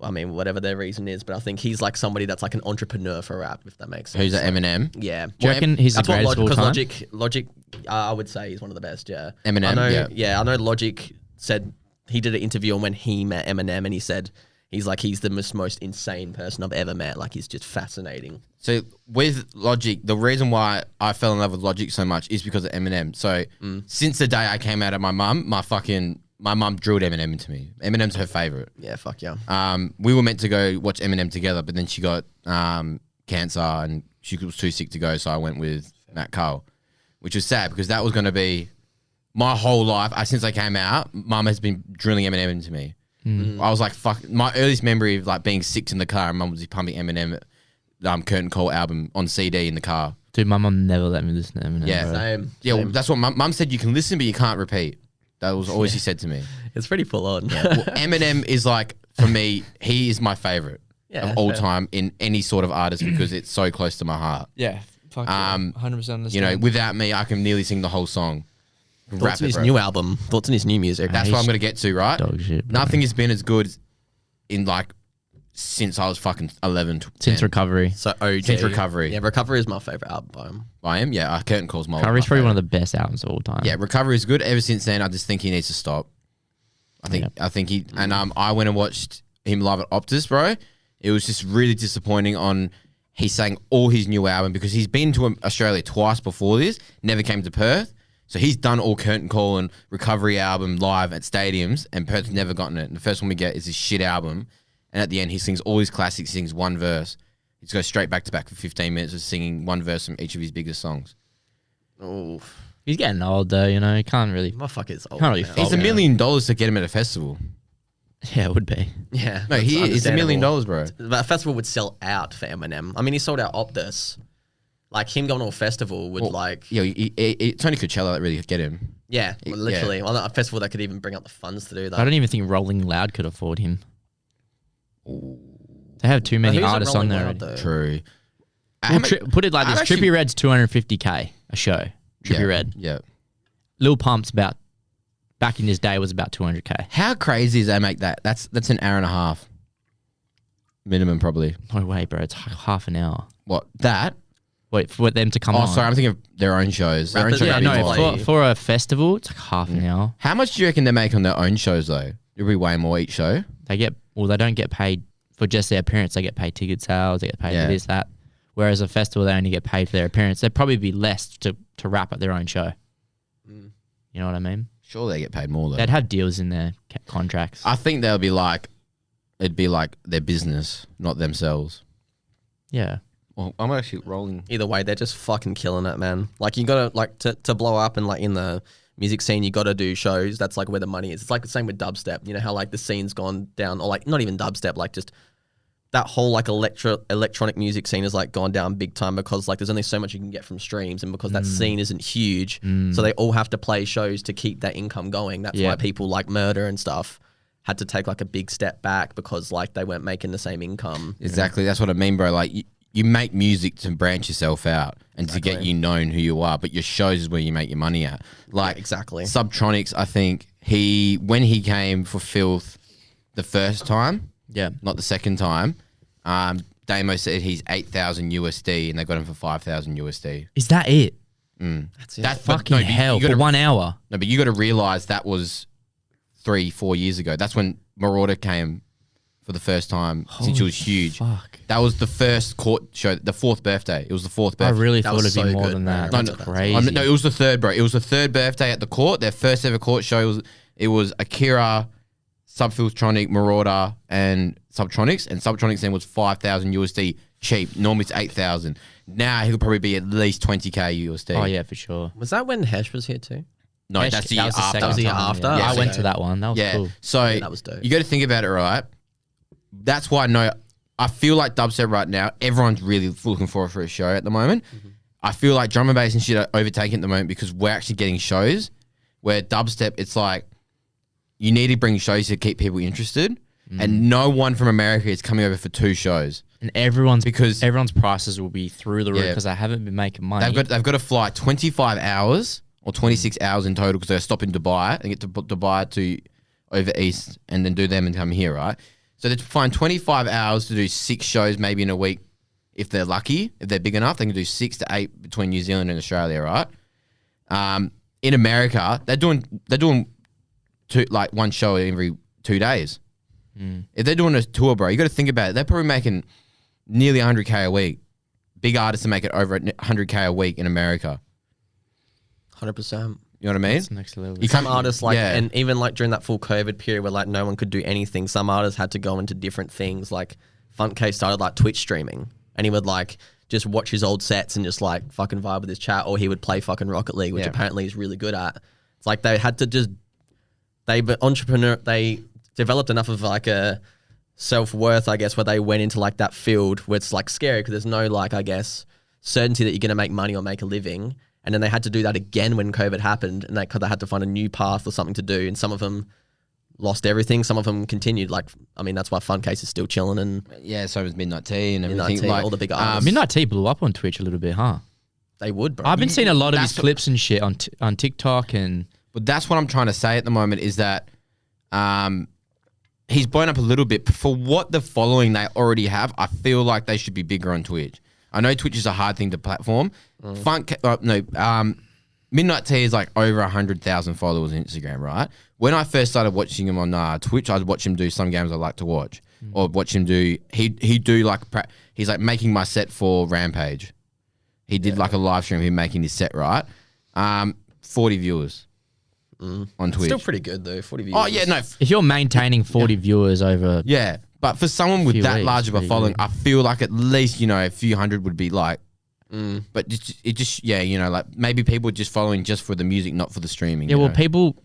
I mean, whatever their reason is. But I think he's like somebody that's like an entrepreneur for rap, if that makes sense. Who's that, Eminem? Yeah. Do you reckon he's the greatest of all time? Because Logic, I would say he's one of the best. Yeah. Eminem. I know, I know. Logic said he did an interview on when he met Eminem, and he said he's the most insane person I've ever met. Like, he's just fascinating. So with Logic, the reason why I fell in love with Logic so much is because of Eminem. So since the day I came out of my mum, my mum drilled Eminem into me. Eminem's her favorite. Yeah, fuck yeah. We were meant to go watch Eminem together, but then she got cancer and she was too sick to go, so I went with Matt Cole, which was sad because that was going to be my whole life. Since I came out, mum has been drilling Eminem into me. I was like, fuck. My earliest memory of like being 6 in the car and mum was pumping Eminem Curtain Call album on CD in the car. Dude, my mum never let me listen to Eminem. Yeah, bro. Same. Yeah, well, that's what mum said. You can listen, but you can't repeat. That was always she said to me. It's pretty full on. Well, Eminem is like, for me, he is my favorite of all fair. time in any sort of artist because it's so close to my heart. Yeah. Fuck 100% understand. You know, without me, I can nearly sing the whole song. Thoughts on his new album. Thoughts on his new music. That's what I'm going to get to, right? Dog shit, bro. Nothing has been as good in like since I was fucking 11. Since 10. Recovery. So OG. Since Recovery. Yeah, Recovery is my favorite album by him. I am, yeah. Curtain Call's my Recovery's my probably one favorite. of the best albums of all time. Yeah, Recovery is good. Ever since then, I just think he needs to stop. I think he and I went and watched him live at Optus, bro. It was just really disappointing on he sang all his new album because he's been to Australia twice before this, never came to Perth. So he's done all Curtain Call and Recovery album live at stadiums, and Perth's never gotten it. And the first one we get is his shit album, and at the end he sings all his classics, sings one verse. He just goes straight back to back for 15 minutes of singing one verse from each of his biggest songs. Oh, He's getting old though, you know. He can't really. motherfucker's old. Can't really now. fault It's $1 million to get him at a festival. Yeah, it would be. Yeah. No, that's it's $1 million, understandable. bro. But a festival would sell out for Eminem. I mean, he sold out Optus. Like, him going to a festival would Yeah, it's only Coachella that really get him. yeah, literally. Well, a festival that could even bring up the funds to do that. I don't even think Rolling Loud could afford him. They have too But many who's at artists on Rolling there. Loud, already. though? True. Well, put it like I'd this: actually- Trippie Red's 250K a show. Trippie Red. Yeah. Lil Pump's back in his day was about 200K. How crazy is they make that? That's an hour and a half. Minimum, probably. No way, bro. It's half an hour. What? That? Wait, for them to come on. Oh, sorry. I'm thinking of their own shows. Their own Rappers- show Yeah, would be no, more. for a festival, it's like half an hour. How much do you reckon they make on their own shows, though? It'll be way more each show. They don't get paid for just their appearance. They get paid ticket sales, they get paid Yeah. for this, that. Whereas a festival, they only get paid for their appearance. They'd probably be less to wrap up their own show. You know what I mean? Sure, they get paid more, though. They'd have deals in their contracts. I think they'll be like, it'd be like their business, not themselves. Yeah. Well, I'm actually rolling. Either way, they're just fucking killing it, man. Like, you gotta, like, to blow up and, like, in the music scene, you gotta do shows. That's, like, where the money is. It's like the same with dubstep. You know how, like, the scene's gone down, or, like, not even dubstep, like, just that whole, like, electronic music scene has, like, gone down big time because, like, there's only so much you can get from streams, and because that scene isn't huge, so they all have to play shows to keep that income going. That's why people like Murder and stuff had to take, like, a big step back because, like, they weren't making the same income. Exactly. That's what I mean, bro. Like, you make music to branch yourself out and to get you known who you are, but your shows is where you make your money at. Like, exactly. Subtronics, I think when he came for Filth the first time, not the second time, Damo said he's 8,000 USD and they got him for 5,000 USD. Is that it? That's it. That's Fucking hell. For 1 hour. No, but you got to realize that was 3-4 years ago. That's when Marauder came for the first time since it was huge. Fuck. That was the first court show, the 4th birthday. It was the 4th birthday. I really That thought was it'd be so more good, than man. that. No, That's no, crazy. No, it was the 3rd, bro. It was the 3rd birthday at the court. Their first ever court show. It was Akira, Subfiltronic, Marauder, and Subtronics. And Subtronics then was 5,000 USD cheap. Normally it's 8,000. Now he'll probably be at least 20K USD. Oh, yeah, for sure. Was that when Hesh was here too? No, Hesh- that's the that year was the after. second That was the year time, after? yeah. Yeah, I so- went to that one. That was Yeah. cool. So that was dope. you got to think about it, right? That's why I feel like dubstep right now, everyone's really looking forward for a show at the moment. I feel like drum and bass and shit are overtaking at the moment because we're actually getting shows where dubstep, it's like you need to bring shows to keep people interested. and no one from America is coming over for 2 shows. And everyone's Because- prices will be through the roof Yeah. because they haven't been making money. They've got to fly 25 hours or 26 hours in total because they stop in Dubai and get to Dubai to over east and then do them and come here, right? So they find 25 hours to do 6 shows maybe in a week if they're lucky. If they're big enough, they can do 6 to 8 between New Zealand and Australia, right? In America, they're doing one show every 2 days. If they're doing a tour, bro, you got to think about it. They're probably making nearly 100K a week. Big artists are making over 100K a week in America. 100%. You know what I mean? That's next level. Some artists yeah. and even like during that full COVID period where like no one could do anything, some artists had to go into different things. Like Funkcase started like Twitch streaming, and he would like just watch his old sets and just like fucking vibe with his chat, or he would play fucking Rocket League, which apparently he's really good at. It's like they had to just they developed enough of like a self-worth, I guess, where they went into like that field where it's like scary because there's no like, I guess, certainty that you're going to make money or make a living. And then they had to do that again when COVID happened, and they had to find a new path or something to do. And some of them lost everything. Some of them continued. Like, I mean, that's why Funkcase is still chilling. And Yeah, so was Midnight Tea and Midnight everything. Tea, like, all the big artists. Midnight Tea blew up on Twitch a little bit, huh? they would, bro. I've been seeing a lot of his That's clips and shit on TikTok and But that's what I'm trying to say at the moment is that he's blown up a little bit. But for what the following they already have, I feel like they should be bigger on Twitch. I know Twitch is a hard thing to platform. Midnight Tea is like over 100,000 followers on Instagram, right? When I first started watching him on Twitch, I'd watch him do some games I like to watch, or watch him do. He'd do like he's like making my set for Rampage. He did like a live stream of him making his set, right? 40 viewers on Twitch. Still pretty good though. 40 views. Oh yeah, no, if you're maintaining 40 viewers over yeah. But for someone with Few that weeks, large of a pretty following, good. I feel like at least a few hundred would be like. But it just like maybe people just following just for the music, not for the streaming. Yeah, you well, know? people.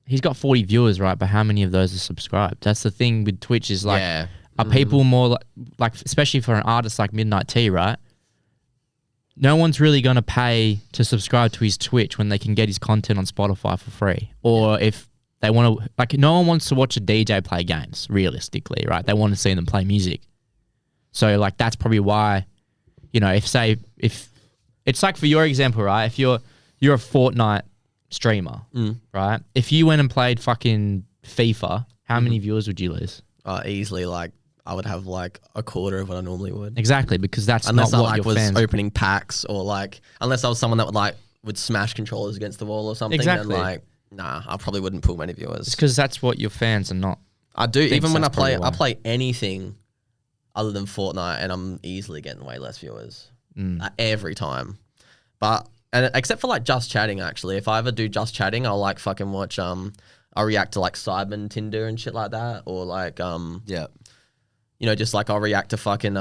He's got 40 viewers, right? But how many of those are subscribed? That's the thing with Twitch is like, Yeah. are people more like, especially for an artist like Midnight Tea, right? No one's really going to pay to subscribe to his Twitch when they can get his content on Spotify for free. Or if they want to, like, no one wants to watch a DJ play games, realistically, right? They want to see them play music. So, like, that's probably why, if it's like for your example, right? If you're a Fortnite streamer, right? If you went and played fucking FIFA, how many viewers would you lose? Easily, like I would have like a quarter of what I normally would. Exactly, because that's Unless not I what like your was fans. opening packs, or like unless I was someone that would smash controllers against the wall or something. Exactly. Then like, nah, I probably wouldn't pull many viewers. It's because that's what your fans are not. I do. Even when I that's probably play why. anything other than Fortnite, and I'm easily getting way less viewers every time. But except for like just chatting, actually, if I ever do just chatting, I'll like fucking watch. I'll react to like Cyberman Tinder and shit like that, or like Yeah. just like I'll react to fucking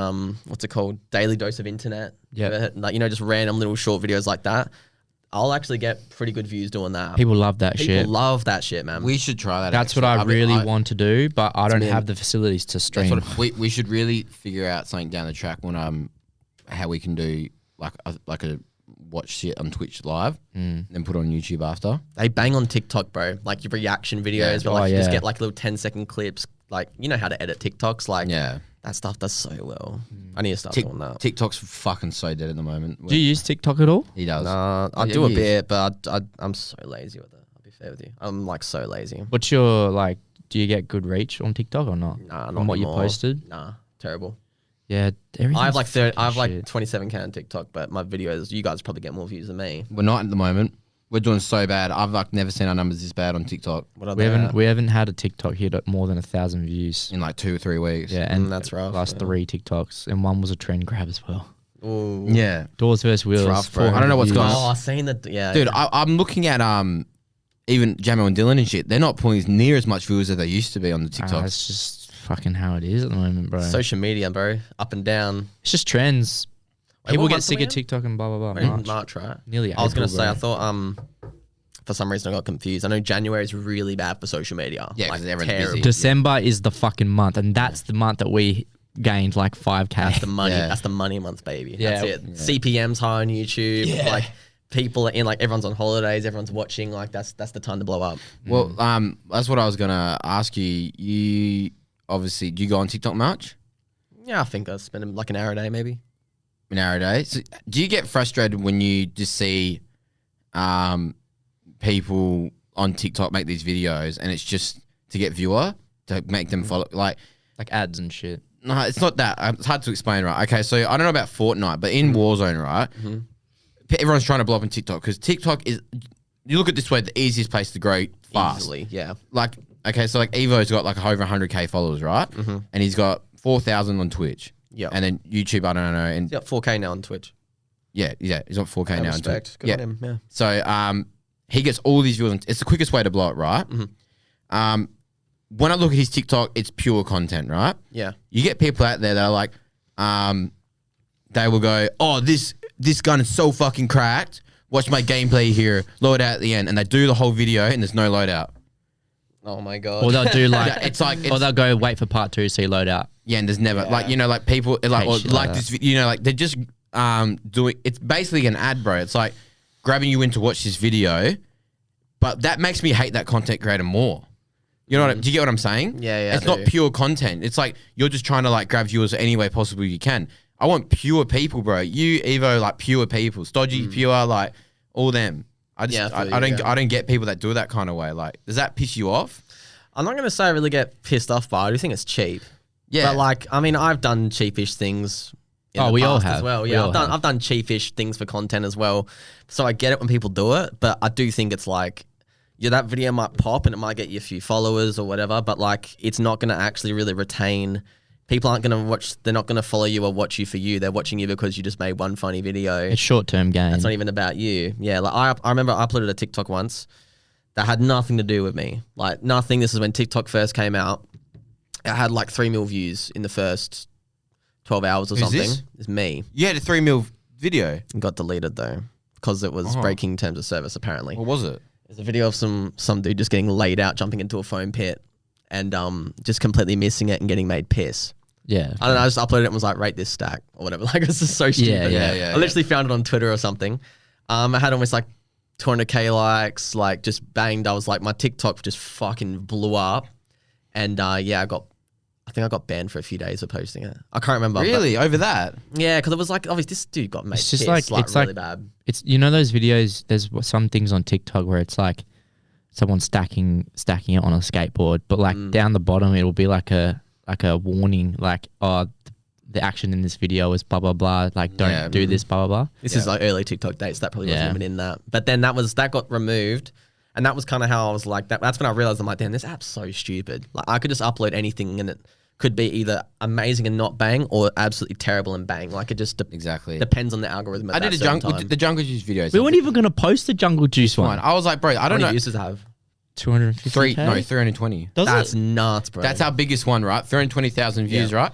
what's it called? Daily Dose of Internet. Yeah. Like just random little short videos like that. I'll actually get pretty good views doing that. People love that People shit. love that shit, man. We should try that. That's actually. what I mean, really want to do, but I don't me have and- the facilities to stream. That's what we should really figure out something down the track when how we can do like a watch shit on Twitch live, then put it on YouTube after. They bang on TikTok, bro. Like your reaction videos, Yeah. where like you just yeah. get like little 10-second clips. Like you know how to edit TikToks. Like Yeah. that stuff does so well. I need to start doing that. TikTok's fucking so dead at the moment. Do you use TikTok at all? He does. I Yeah, do a he is. bit, but I'm so lazy with it. I'll be fair with you. I'm like so lazy. What's your like? Do you get good reach on TikTok or not? Nah, From not what you anymore. posted? Nah, terrible. Yeah, I have like 30, I have like shit. 27K on TikTok, but my videos, you guys probably get more views than me. We're not at the moment. We're doing so bad. I've like never seen our numbers this bad on TikTok What are We they haven't at? we haven't had a TikTok hit at more than 1,000 views. in like 2 or 3 weeks. Yeah, and that's rough, Last yeah. 3 TikToks, and one was a trend grab as well. Ooh. Yeah. Doors versus wheels. rough, bro. 400 I don't know what's views. going Oh, I seen that. Yeah, Dude, I'm looking at even Jamo and Dylan and shit. They're not pulling as near as much views as they used to be on the TikTok. That's just fucking how it is at the moment, bro. social media, bro, up and down. It's just trends. Wait, People what get month are sick we of in? TikTok and blah blah blah. We're in March. March, right? Nearly I was gonna April, say, bro. I thought for some reason I got confused. I know January is really bad for social media. Yeah, 'cause everyone's busy. terrible. December is the fucking month, and that's the month that we gained like 5K. That's the money. Yeah. That's the money month, baby. Yeah. That's it. CPM's high on YouTube. Like people in like everyone's on holidays, everyone's watching. Like that's the time to blow up. Well, that's what I was gonna ask you. You obviously, do you go on TikTok much? Yeah, I think I spend like an hour a day, maybe. An hour a day. So do you get frustrated when you just see people on TikTok make these videos and it's just to get viewer, to make them follow, like ads and shit. no, it's not that. It's hard to explain, right? Okay, so I don't know about Fortnite, but in Warzone, right, everyone's trying to blow up on TikTok because TikTok is, you look at it this way, the easiest place to grow fast. Easily, yeah. Like, okay, so like Evo's got like over 100K followers, right? And he's got 4,000 on Twitch. Yeah. And then YouTube, I don't know. And He's got 4K now on Twitch. yeah, he's on 4K now. Respect. Good Yeah. on him. Yeah. So he gets all these views. It's the quickest way to blow it, right? When I look at his TikTok, it's pure content, right? Yeah. You get people out there that are like, they will go, oh, this gun is so fucking cracked. Watch my gameplay here. Load out at the end. And they do the whole video and there's no loadout. Oh my god. Or they'll do like, It's like, or they'll go wait for part 2 so you load out. yeah, and there's never, like, you know, like people, like, or shit like like this, you know, like they're just doing, it's basically an ad, bro. It's like grabbing you in to watch this video, but that makes me hate that content creator more. You know what? Do you get what I'm saying? Yeah, It's I not do. pure content. It's like you're just trying to like grab viewers any way possible you can. I want pure people, bro. You, Evo, like pure people. Stodgy, pure, like all them. I just, Yeah, I feel I you, don't, yeah. I don't get people that do that kind of way. Like, does that piss you off? I'm not gonna say I really get pissed off by it. I do think it's cheap. Yeah. But like, I mean, I've done cheapish things. In Oh, the we all past have. as well. We Yeah, all have. I've done cheapish things for content as well. So I get it when people do it, but I do think it's like, yeah, that video might pop and it might get you a few followers or whatever, but like, it's not gonna actually really retain. People aren't gonna watch. They're not gonna follow you or watch you for you. They're watching you because you just made one funny video. It's short-term gain. It's not even about you. Yeah, like I remember I uploaded a TikTok once that had nothing to do with me. Like nothing. This is when TikTok first came out. It had like 3 million views in the first 12 hours or Who's something. this? It's me. You had a 3 mil video. It got deleted though because it was breaking terms of service apparently. What was it? There's a video of some dude just getting laid out, jumping into a foam pit and just completely missing it and getting made piss. Yeah. I don't know, I just uploaded it and was like, rate this stack or whatever. Like, it's just so stupid. yeah, I literally found it on Twitter or something. I had almost like 200K likes, like just banged. I was like, my TikTok just fucking blew up. And yeah, I think I got banned for a few days for posting it. I can't remember. but- Really? Over that? yeah, because it was like, obviously this dude got made It's just piss, like- it's really like- bad. It's, you know, those videos, there's some things on TikTok where it's like someone stacking it on a skateboard, but like down the bottom it'll be like a warning, like, oh, the action in this video is blah blah blah, like don't do this, blah blah blah. This is like early TikTok dates. That probably wasn't Yeah. even in that. But then that got removed. And that was kind of how I was like, that's when I realized I'm like, damn, this app's so stupid. Like I could just upload anything and it could be either amazing and not bang or absolutely terrible and bang. Like it just Exactly. depends on the algorithm at I that did certain time. the Jungle Juice videos. We weren't even gonna post the Jungle Juice one. I was like, bro, I How don't many know. views does it have? 250. 320. Does That's it? nuts, bro. That's our biggest one, right? 320,000 views, right?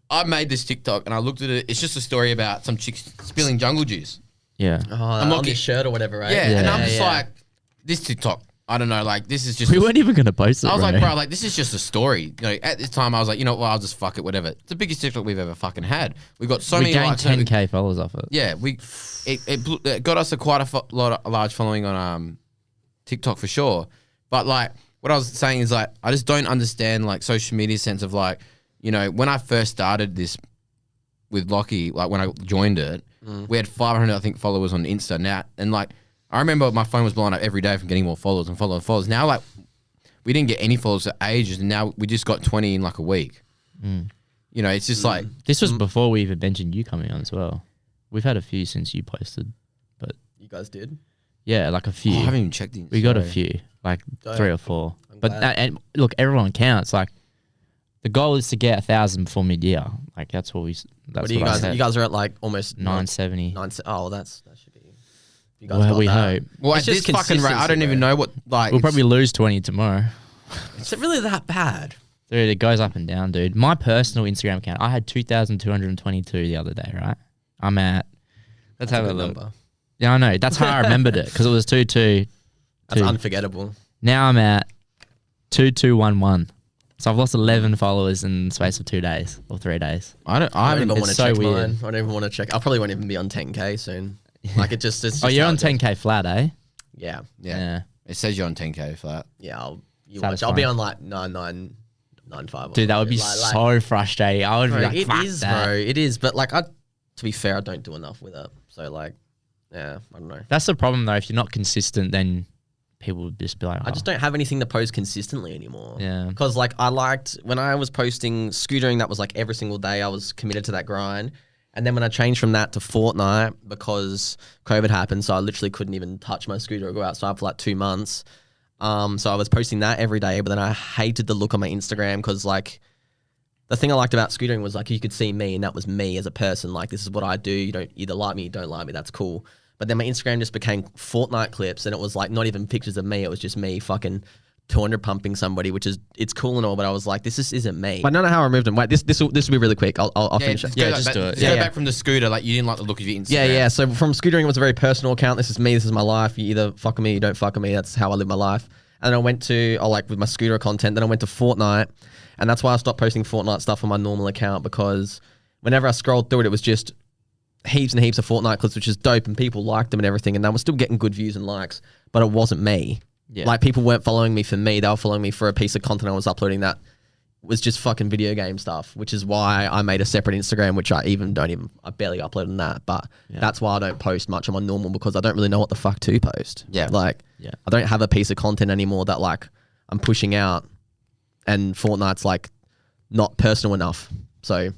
I made this TikTok and I looked at it. It's just a story about some chicks spilling jungle juice. Yeah. Oh, I'm on looking- this shirt or whatever, right? Yeah, and I'm Yeah, just yeah. like, this TikTok, I don't know, like this is just. We weren't even gonna post it. I was like, bro, like this is just a story. You know, at this time I was like, you know what, I'll just fuck it, whatever. It's the biggest TikTok we've ever fucking had. We got so we many gained likes. 10K followers off it. Yeah, it got us a large following on TikTok for sure. But like what I was saying is like I just don't understand like social media sense of like, you know, when I first started this with Lochy, like when I joined it, we had 500 I think followers on Insta now, and like I remember my phone was blowing up every day from getting more followers and followers. Now like we didn't get any followers for ages, and now we just got 20 in like a week. You know, it's just like This was before we even mentioned you coming on as well. We've had a few since you posted, but You guys did? yeah, like a few. I haven't even checked the We got a Instagram. few, like Dope. 3 or 4. But glad. and look, everyone counts. Like the goal is to get 1,000 before mid-year. Like that's what we. That's What do you I guys? said. You guys are at like almost 970. Oh, well, that should be. You guys Well, got we that. hope. Well, It's at just this fucking rate, I don't consistency, even bro. know what like. We'll it's- probably lose 20 tomorrow. Is it really that bad? Dude, it goes up and down, dude. My personal Instagram account, I had 2,222 the other day, right? I'm at. Let's have a Good look. number. Yeah, I know. That's how I remembered it because it was 22. That's 2. unforgettable. Now I'm at 2211. So I've lost 11 followers in the space of 2 days or 3 days. I I don't haven't. even it's want to so check weird. mine. I don't even want to check. I probably won't even be on 10K soon. Like it's just Oh, you're how on it goes. 10K flat, eh? Yeah. Yeah. It says you're on 10K flat. Yeah, I'll be Satisfying. on like 9995. Dude, that would be like, so frustrating. I would bro, be like, it fuck is, that. bro. It is, but like to be fair, I don't do enough with it. So like, yeah, I don't know. That's the problem though. If you're not consistent, then people would just be like, I just don't have anything to post consistently anymore. Yeah. Because like I liked when I was posting scootering, that was like every single day I was committed to that grind. And then when I changed from that to Fortnite because COVID happened, so I literally couldn't even touch my scooter or go outside for like 2 months. So I was posting that every day, but then I hated the look on my Instagram because like the thing I liked about scootering was like you could see me and that was me as a person. Like this is what I do. You don't either like me, you don't like me. That's cool. But then my Instagram just became Fortnite clips and it was like not even pictures of me. It was just me fucking 200 pumping somebody, which is it's cool and all. But I was like, this just isn't me. But I don't know how I removed them. Wait, this will be really quick. I'll finish it. Yeah, just do it. Go Yeah. back from the scooter. Like you didn't like the look of your Instagram. Yeah. So from scootering, it was a very personal account. This is me. This is my life. You either fuck with me, you don't fuck with me. That's how I live my life. And then I went to, like with my scooter content, then I went to Fortnite. And that's why I stopped posting Fortnite stuff on my normal account because whenever I scrolled through it, it was just heaps and heaps of Fortnite clips, which is dope. And people liked them and everything. And I was still getting good views and likes, but it wasn't me. Yeah. Like people weren't following me for me. They were following me for a piece of content I was uploading that was just fucking video game stuff, which is why I made a separate Instagram, which I barely upload on that. But that's why I don't post much on my normal because I don't really know what the fuck to post. Yeah. Like, I don't have a piece of content anymore that like I'm pushing out and Fortnite's like not personal enough. So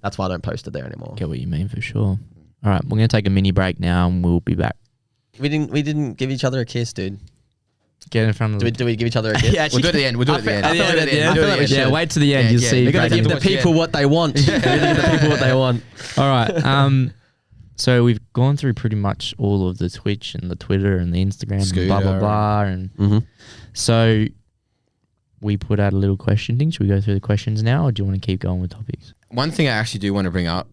that's why I don't post it there anymore. Get what you mean for sure. All right, we're gonna take a mini break now, and we'll be back. We didn't give each other a kiss, dude. Get in front of the. Do we give each other a kiss? Yeah, We'll do it at the end. We'll do it at the end. I feel like at the end. We'll do it I feel at like the we end. Yeah, wait to the end. Yeah, You'll yeah. see. We're We're gonna give the people what they want. We're gonna give the people what they want. All right. So we've gone through pretty much all of the Twitch and the Twitter and the Instagram and blah blah blah, and so we put out a little question thing. Should we go through the questions now, or do you want to keep going with topics? One thing I actually do want to bring up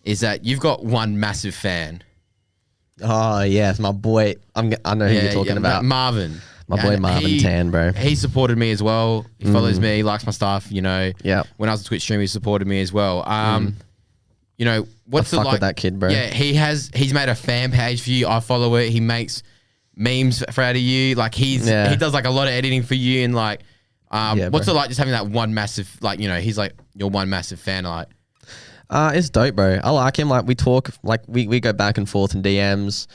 is that you've got one massive fan. Oh yes, my boy. I know who you're talking about. Marvin. My boy And Marvin Tan, bro. He supported me as well. He follows me, he likes my stuff, you know. Yeah. When I was a Twitch streamer, he supported me as well. You know, what's I it fuck like? with that kid, bro. Yeah, he's made a fan page for you. I follow it. He makes memes for out of you. Like he does like a lot of editing for you and like what's it like just having that one massive like, you know, he's like your one massive fan like. It's dope, bro. I like him. Like we talk, like we go back and forth in DMs.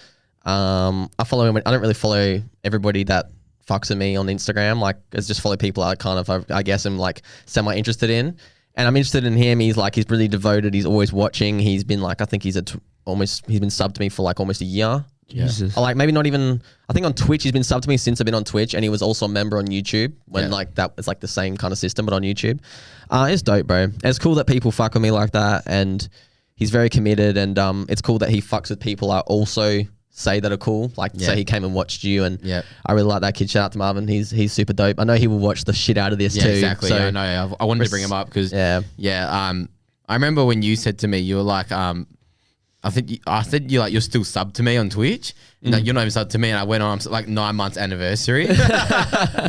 I follow him. I don't really follow everybody that fucks with me on Instagram. Like, I just follow people I kind of, I guess, am like semi interested in. And I'm interested in him. He's really devoted. He's always watching. He's been like, I think he's been subbed to me for like almost a year. Jesus. Or like maybe not even, I think on Twitch, he's been subbed to me since I've been on Twitch, and he was also a member on YouTube when like that was like the same kind of system, but on YouTube. It's dope, bro. It's cool that people fuck with me like that, and he's very committed, and it's cool that he fucks with people I also say that are cool. Like say he came and watched you, and I really like that kid. Shout out to Marvin. He's super dope. I know he will watch the shit out of this too. Exactly. So Yeah, I know. I wanted to bring him up because I remember when you said to me, you were like, I said you're still subbed to me on Twitch. And like, you're not even subbed to me, and I went on like 9 months anniversary. I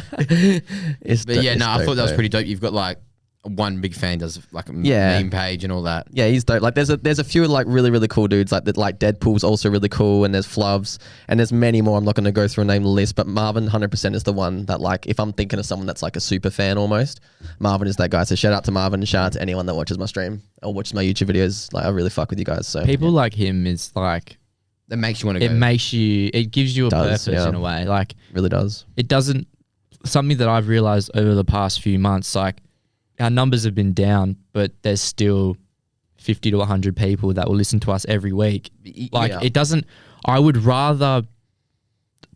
thought that was pretty dope. You've got like one big fan does like a meme page and all that. Yeah, he's dope. Like there's a few like really cool dudes like that. Like Deadpool's also really cool, and there's Flubs, and there's many more. I'm not going to go through and name the list, but Marvin 100% is the one that like if I'm thinking of someone that's like a super fan almost, Marvin is that guy. So shout out to Marvin, and shout out to anyone that watches my stream or watches my YouTube videos. Like I really fuck with you guys. So People like him is like That makes you want to go. it gives you a purpose in a way. Like really does. it doesn't, something that I've realized over the past few months, like our numbers have been down, but there's still 50 to 100 people that will listen to us every week. Like it doesn't, I would rather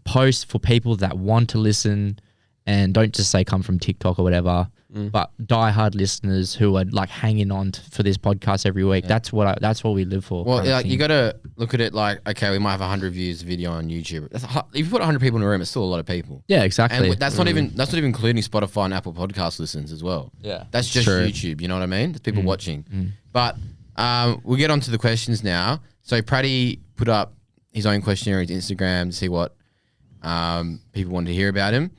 post for people that want to listen and don't just say come from TikTok or whatever, but diehard listeners who are like hanging on for this podcast every week. That's what we live for. Well, like you got to look at it like, okay, we might have 100 views video on YouTube. If you put 100 people in a room, it's still a lot of people. Yeah, exactly. And that's not even including Spotify and Apple Podcast listens as well. Yeah, that's just YouTube. You know what I mean? There's people watching. But we'll get on to the questions now. So Pratty put up his own questionnaire on his Instagram to see what people wanted to hear about him,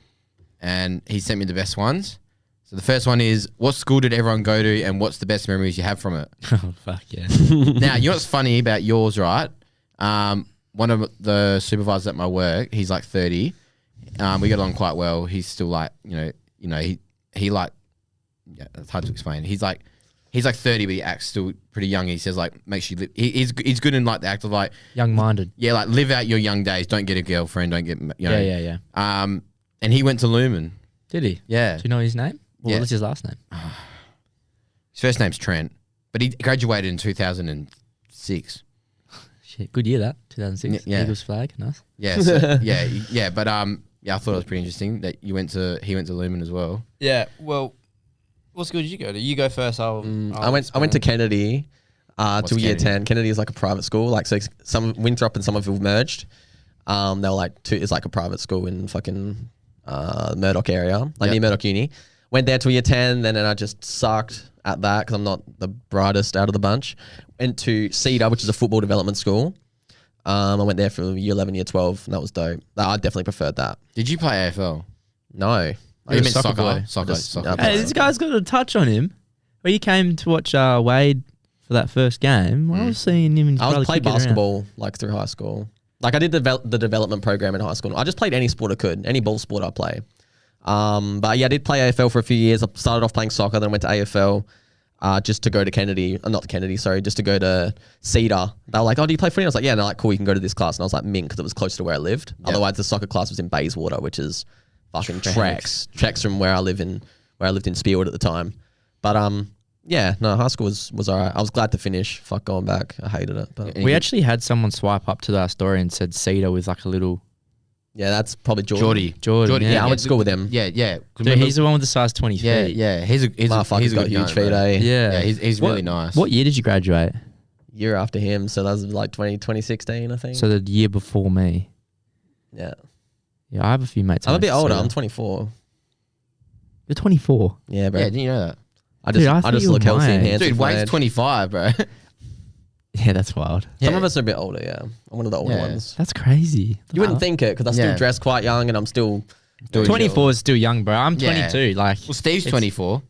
and he sent me the best ones. So the first one is, what school did everyone go to, and what's the best memories you have from it? Oh, fuck yeah. Now, you know what's funny about yours, right? one of the supervisors at my work, he's like 30. We get along quite well. He's still like, he like, yeah, it's hard to explain. He's like 30, but he acts still pretty young. He says like, make sure you live. He's good in like the act of like Young-minded. yeah, like live out your young days. Don't get a girlfriend. Don't get Yeah. And he went to Lumen. Did he? Yeah, Do you know his name? Yeah. What's his last name? his first name's Trent, but he graduated in 2006. Shit, good year that 2006. Yeah. Eagles flag, nice. Yeah, so, yeah. But yeah, I thought it was pretty interesting that he went to Lumen as well. Yeah. Well, what school did you go to? You go first. I went to Kennedy till year Kennedy? 10. Kennedy is like a private school. Like so, some Winthrop and Somerville merged. They were like it's like a private school in fucking Murdoch area, like near Murdoch Uni. Went there till year 10, then I just sucked at that because I'm not the brightest out of the bunch. Went to Cedar, which is a football development school. I went there for year 11, year 12, and that was dope. I definitely preferred that. Did you play AFL? No. Oh, you meant soccer soccer. boy. Soccer. Just- Soccer. Hey, this guy's got a touch on him. When you came to watch Wade for that first game, I was seeing him. And his I brother was played kicking around. basketball like through high school. Like I did the development program in high school. I just played any sport I could, any ball sport I play. But yeah, I did play AFL for a few years. I started off playing soccer, then went to AFL just to go to Kennedy. Not Kennedy, sorry, just to go to Cedar. They were like, "Oh, do you play footy?" I was like, "Yeah." And they're like, "Cool, you can go to this class." And I was like, "Mint," because it was close to where I lived. Otherwise, the soccer class was in Bayswater, which is fucking treks from where I lived in Spearwood at the time. But yeah, no, high school was alright. I was glad to finish. Fuck going back. I hated it. But We actually had someone swipe up to our story and said Cedar was like a little yeah, that's probably Jordan. Jordan. Yeah, I went to school with him. Yeah. Dude, he's the one with the size 20 feet. Yeah. He's a Motherfucker's got good huge guy, feet, bro. eh? Yeah. Yeah, he's What- really nice. What year did you graduate? Year after him, so that was like 2016, I think. So the year before me. Yeah. Yeah, I have a few mates. I'm a bit older. Cedar. I'm 24. You're 24. Yeah, bro. Yeah, didn't you know that? I Dude, I just thought you look were healthy and my age. handsome. Dude, for my Wade's age. 25, bro. Yeah, that's wild. Some of us are a bit older, yeah. I'm one of the older Yeah. ones. That's crazy. You wouldn't think it because I still Yeah. dress quite young and I'm still... Doing 24 is still young, bro. I'm Yeah. 22. Like, Well, Steve's It's- 24.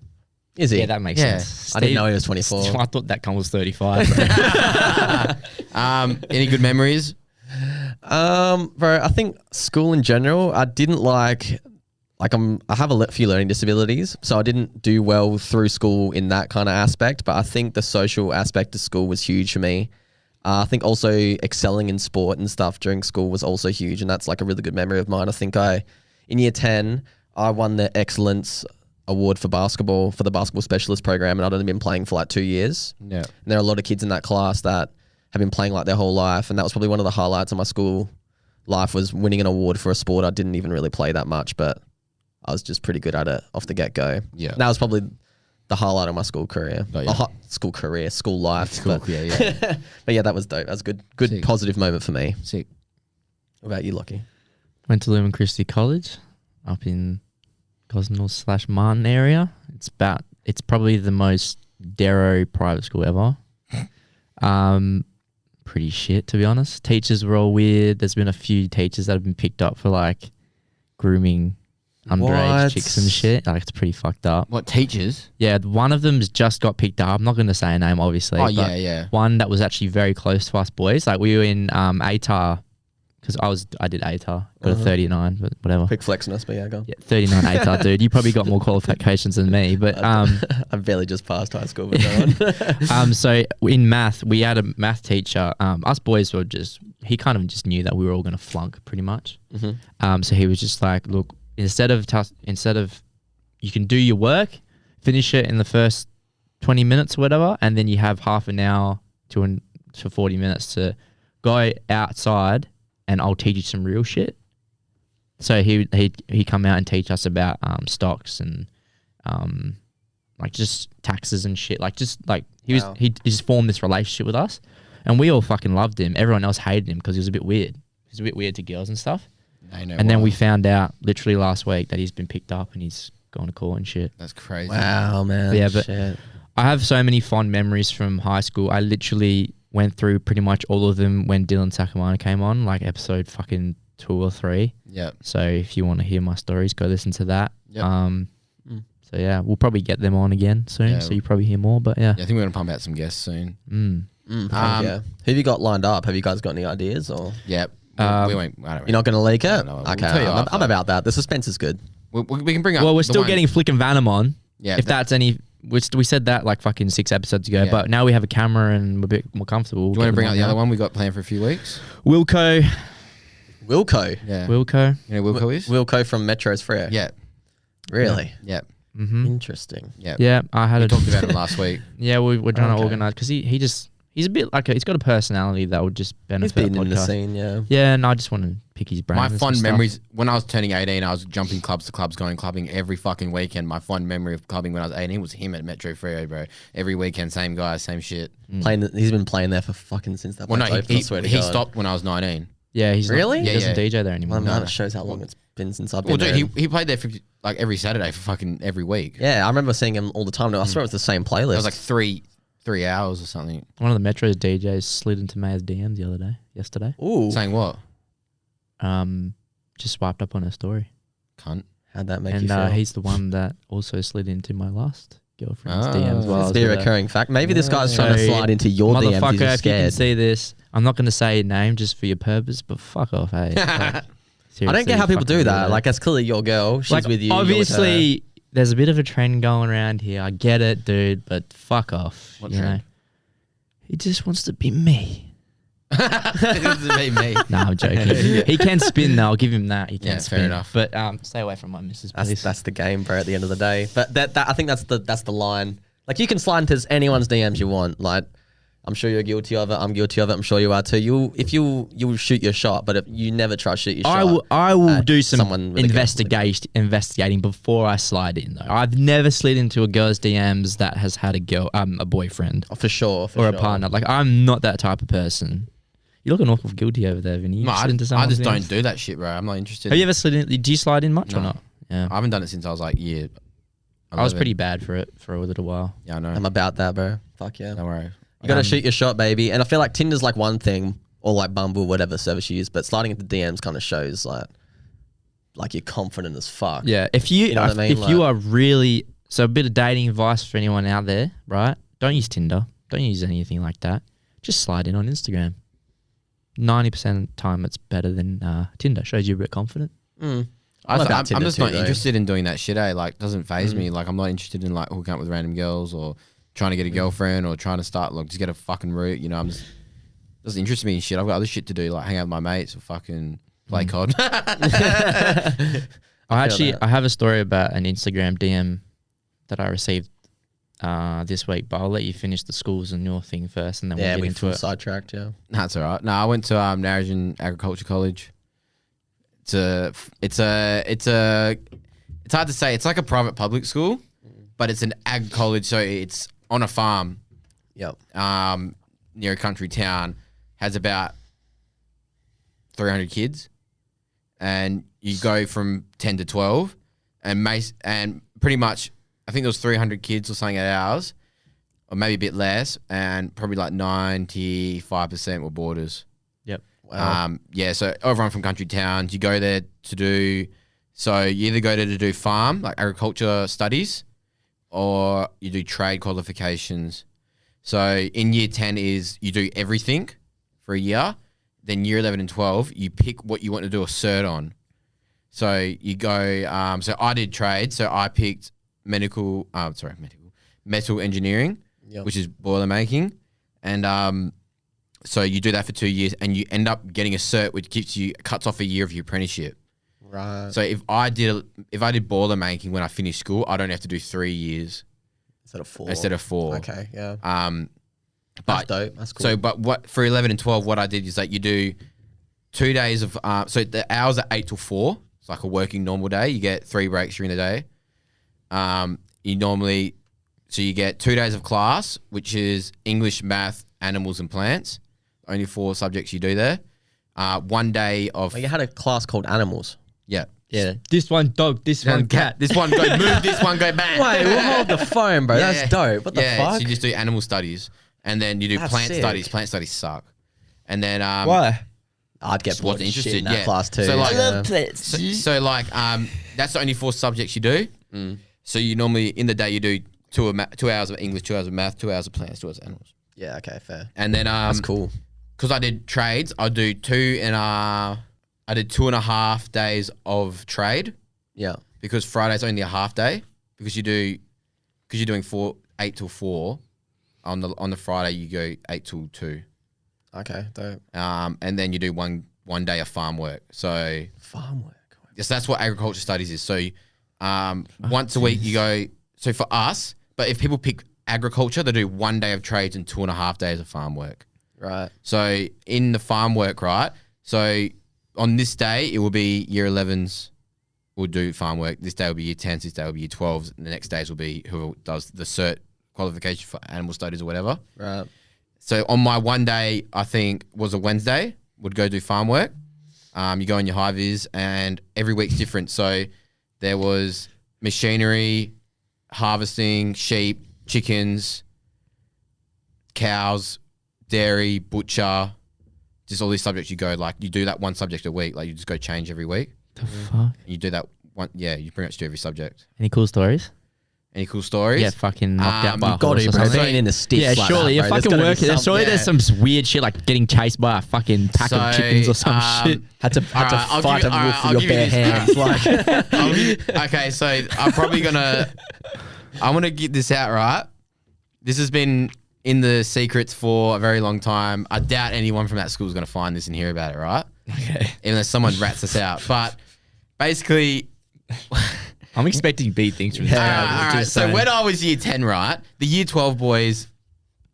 Is he? yeah, that makes Yeah. sense. I didn't know he was 24. I thought that cunt was 35. Bro. Any good memories? Bro, I think school in general, I didn't I have a few learning disabilities, so I didn't do well through school in that kind of aspect, but I think the social aspect of school was huge for me. I think also excelling in sport and stuff during school was also huge, and that's like a really good memory of mine. I think in year 10, I won the Excellence Award for basketball for the basketball specialist program, and I'd only been playing for like 2 years. Yeah. And there are a lot of kids in that class that have been playing like their whole life, and that was probably one of the highlights of my school life was winning an award for a sport I didn't even really play that much, but I was just pretty good at it off the get-go. Yeah. And that was probably the hight of my school career. Oh, yeah. School life. School, but, yeah. but yeah, that was dope. That was a good Sick. positive moment for me. Sick. What about you, Lockie? Went to Lumen Christi College up in Gosnell / Martin area. It's probably the most Darrow private school ever. Pretty shit, to be honest. Teachers were all weird. There's been a few teachers that have been picked up for like grooming underage What? chicks and shit. Like, it's pretty fucked up. What, teachers? Yeah, one of them's just got picked up. I'm not going to say a name, obviously. Oh, but yeah, yeah. One that was actually very close to us boys. Like, we were in ATAR, because I did ATAR, got a 39, but whatever. Quick flex on us, but yeah, go on. Yeah, 39 ATAR, dude. You probably got more qualifications than me, but I barely just passed high school, but go on. so in math, we had a math teacher. Us boys were he kind of just knew that we were all going to flunk pretty much. So he was just like, look, instead of you can do your work, finish it in the first 20 minutes or whatever, and then you have half an hour to 40 minutes to go outside and I'll teach you some real shit. So he come out and teach us about stocks and like just taxes and shit. Like he just formed this relationship with us, and we all fucking loved him. Everyone else hated him because he was a bit weird. He was a bit weird to girls and stuff. And then we found out literally last week that he's been picked up and he's gone to court and shit. That's crazy. Wow, man. Yeah, but shit. I have so many fond memories from high school. I literally went through pretty much all of them when Dylan Sakamana came on, like episode fucking 2 or 3. Yeah. So if you want to hear my stories, go listen to that. Yep. So yeah, we'll probably get them on again soon. Yeah. So you probably hear more, but yeah. Yeah, I think we're going to pump out some guests soon. Yeah. Who have you got lined up? Have you guys got any ideas or Yeah. We won't. I don't you're not going to leak it? No, we'll Okay, tell you I'm after. about that. The suspense is good. We can bring up. Well, we're the still one- getting Flick and Vanham on. Yeah, If that's any, we said that like fucking 6 episodes ago, Yeah. but now we have a camera and we're a bit more comfortable. Do you want to bring up the other one we got planned for a few weeks? Wilco. Wilco. Yeah. Wilco. You know who Wilco is? Wilco from Metro's Frere. Yeah. Really? Yeah. Mm-hmm. Interesting. Yeah. Yeah, I had We a talked about him last week. Yeah, we're trying to Okay. organize because he's a bit like he's got a personality that would just He's benefit. been a in the podcast. scene, yeah. Yeah, and I just want to pick his brain. My and some fond stuff. memories when I was turning 18, I was jumping clubs to clubs, going clubbing every fucking weekend. My fond memory of clubbing when I was 18 was him at Metro Freo, bro. Every weekend, same guy, same shit. He's been playing there for fucking since that Well, no, place opened, I swear to he God. stopped when I was 19. Yeah, he's Really? Not, he Yeah, doesn't DJ there anymore. Well, man, No. it shows how long it's been since I've been Well, there. dude, he played there for like every Saturday for fucking every week. Yeah, I remember seeing him all the time. I swear it was the same playlist. It was like three hours or something. One of the Metro's DJs slid into May's DMs yesterday. ooh, Saying what? Just swiped up on her story, Cunt. how'd that make you and feel? he's the one that also slid into my last girlfriend's Ah. DMs. While I It's was be a with her. recurring fact. Maybe this guy's trying to So, slide into your DMs. He's Motherfucker, just if you can scared. see this, I'm not going to say your name just for your purpose, but fuck off, hey. Like, I don't get how people seriously, do fucking that. Like, that's clearly your girl. She's like, with you. you're with her. obviously, there's a bit of a trend going around here. I get it, dude, but fuck off. What you know, trend? he just wants to be me. It doesn't be me. Nah, I'm joking. He can spin though. I'll give him that. He can Yeah, spin. fair enough. But stay away from my missus, please. That's the game, bro. At the end of the day, but that I think that's the line. Like, you can slide into anyone's DMs you want. Like, I'm sure you're guilty of it. I'm guilty of it. I'm sure you are too. You'll shoot your shot, but if you never try to shoot your shot. I will at do some someone with a gun. investigating before I slide in though. I've never slid into a girl's DMs that has had a boyfriend Oh, for sure. or a partner. Like, I'm not that type of person. You're looking awful guilty over there, Vinny. You No, slid into I someone's just don't DMs? do that shit, bro. I'm not interested. Have you ever slid in? Do you slide in much or No. not? Yeah. I haven't done it since I was like, yeah. I was 11. pretty bad for it for a little while. Yeah, I know. I'm about that, bro. Fuck yeah. Don't worry. You gotta shoot your shot, baby. And I feel like Tinder's like one thing, or like Bumble, whatever service you use, but sliding into DMs kind of shows like you're confident as fuck. Yeah, if you, know what I mean? if you Like- are really, so a bit of dating advice for anyone out there, right? Don't use Tinder. Don't use anything like that. Just slide in on Instagram. 90% of the time, it's better than Tinder. Shows you're a bit confident. Mm. I'm about Tinder just too, not though. interested in doing that shit, eh? Like, doesn't phase me. Like, I'm not interested in like hooking up with random girls or trying to get a girlfriend or trying to start just get a fucking route. You know, doesn't interest me in shit. I've got other shit to do, like hang out with my mates or fucking play COD. I have a story about an Instagram DM that I received this week, but I'll let you finish the schools and your thing first, and then Yeah, we'll we get into it. sidetracked, yeah. That's all right. No, I went to Narrogin Agriculture College. It's hard to say. It's like a private public school, but it's an ag college, so it's on a farm, Yep. near a country town. Has about 300 kids, and you go from 10 to 12, and pretty much, I think there was 300 kids or something at ours, or maybe a bit less, and probably like 95% were boarders. Yep. Wow. Yeah, so everyone from country towns, you go there to do, so you either go there to do farm, like agriculture studies, or you do trade qualifications. So in year 10 is you do everything for a year. Then year 11 and 12, you pick what you want to do a cert on. So you go, so I did trade. So I picked metal engineering, Yep. which is boiler making. And so you do that for 2 years and you end up getting a cert, which cuts off a year of your apprenticeship. Right. So if I did boiler making when I finished school, I don't have to do 3 years Instead of 4. 4. Okay, yeah. But That's dope. That's cool. so, but what for 11 and 12, what I did is that you do 2 days of so the hours are 8 till 4. It's like a working normal day. You get 3 breaks during the day. You get 2 days of class, which is English, math, animals, and plants. Only 4 subjects you do there. 1 day of Well, you had a class called Animals. yeah. Yeah. This one dog, this one cat. This one go move. This one go bang. Wait, we'll hold the phone, bro. Yeah, That's dope. What the yeah, fuck? so you just do animal studies, and then you do That's plant sick. studies. Plant studies suck. And then Why? I'd get Just bored wasn't of shit interested, in that yeah. class too. So, like- I love yeah. So like that's the only 4 subjects you do. So you normally in the day you do 2 hours of English, 2 hours of math, 2 hours of plants, 2 hours of animals. Yeah, okay, fair. And then That's cool. because I did trades, I did 2.5 days of trade Yeah. because Friday's only a half day because you're doing 8 till 4 on the Friday you go 8 till 2. Okay, dope. And then you do one day of farm work. So Farm work. yes, that's what agriculture studies is. So once a week you go. So for us, but if people pick agriculture, they do 1 day of trades and 2.5 days of farm work. Right. So in the farm work, right? So on this day, it will be year 11s will do farm work. This day will be year 10s. This day will be year 12s. And the next days will be whoever does the cert qualification for animal studies or whatever. Right. So on my 1 day, I think was a Wednesday, would go do farm work. You go in your high-vis and every week's different. So there was machinery, harvesting, sheep, chickens, cows, dairy, butcher, just all these subjects you go, like you do that one subject a week, like you just go change every week. The fuck? You do that one, yeah, you pretty much do every subject. Any cool stories? Any cool stories? Yeah, fucking knocked out by a You got horse to, or bro. something. Being in the sticks. Yeah, like surely that, you're bro. fucking working. Surely there's some weird shit like getting chased by a fucking pack of chickens or some shit. Had to I'll fight give you- a wolf I'll with your give you bare this. hands. Like, Okay, so I'm probably I'm gonna get this out, right? This has been in the secrets for a very long time. I doubt anyone from that school is gonna find this and hear about it, right? Okay. Even though someone rats us out. But basically, I'm expecting big things from this. all right. So when I was year 10, right, the year 12 boys,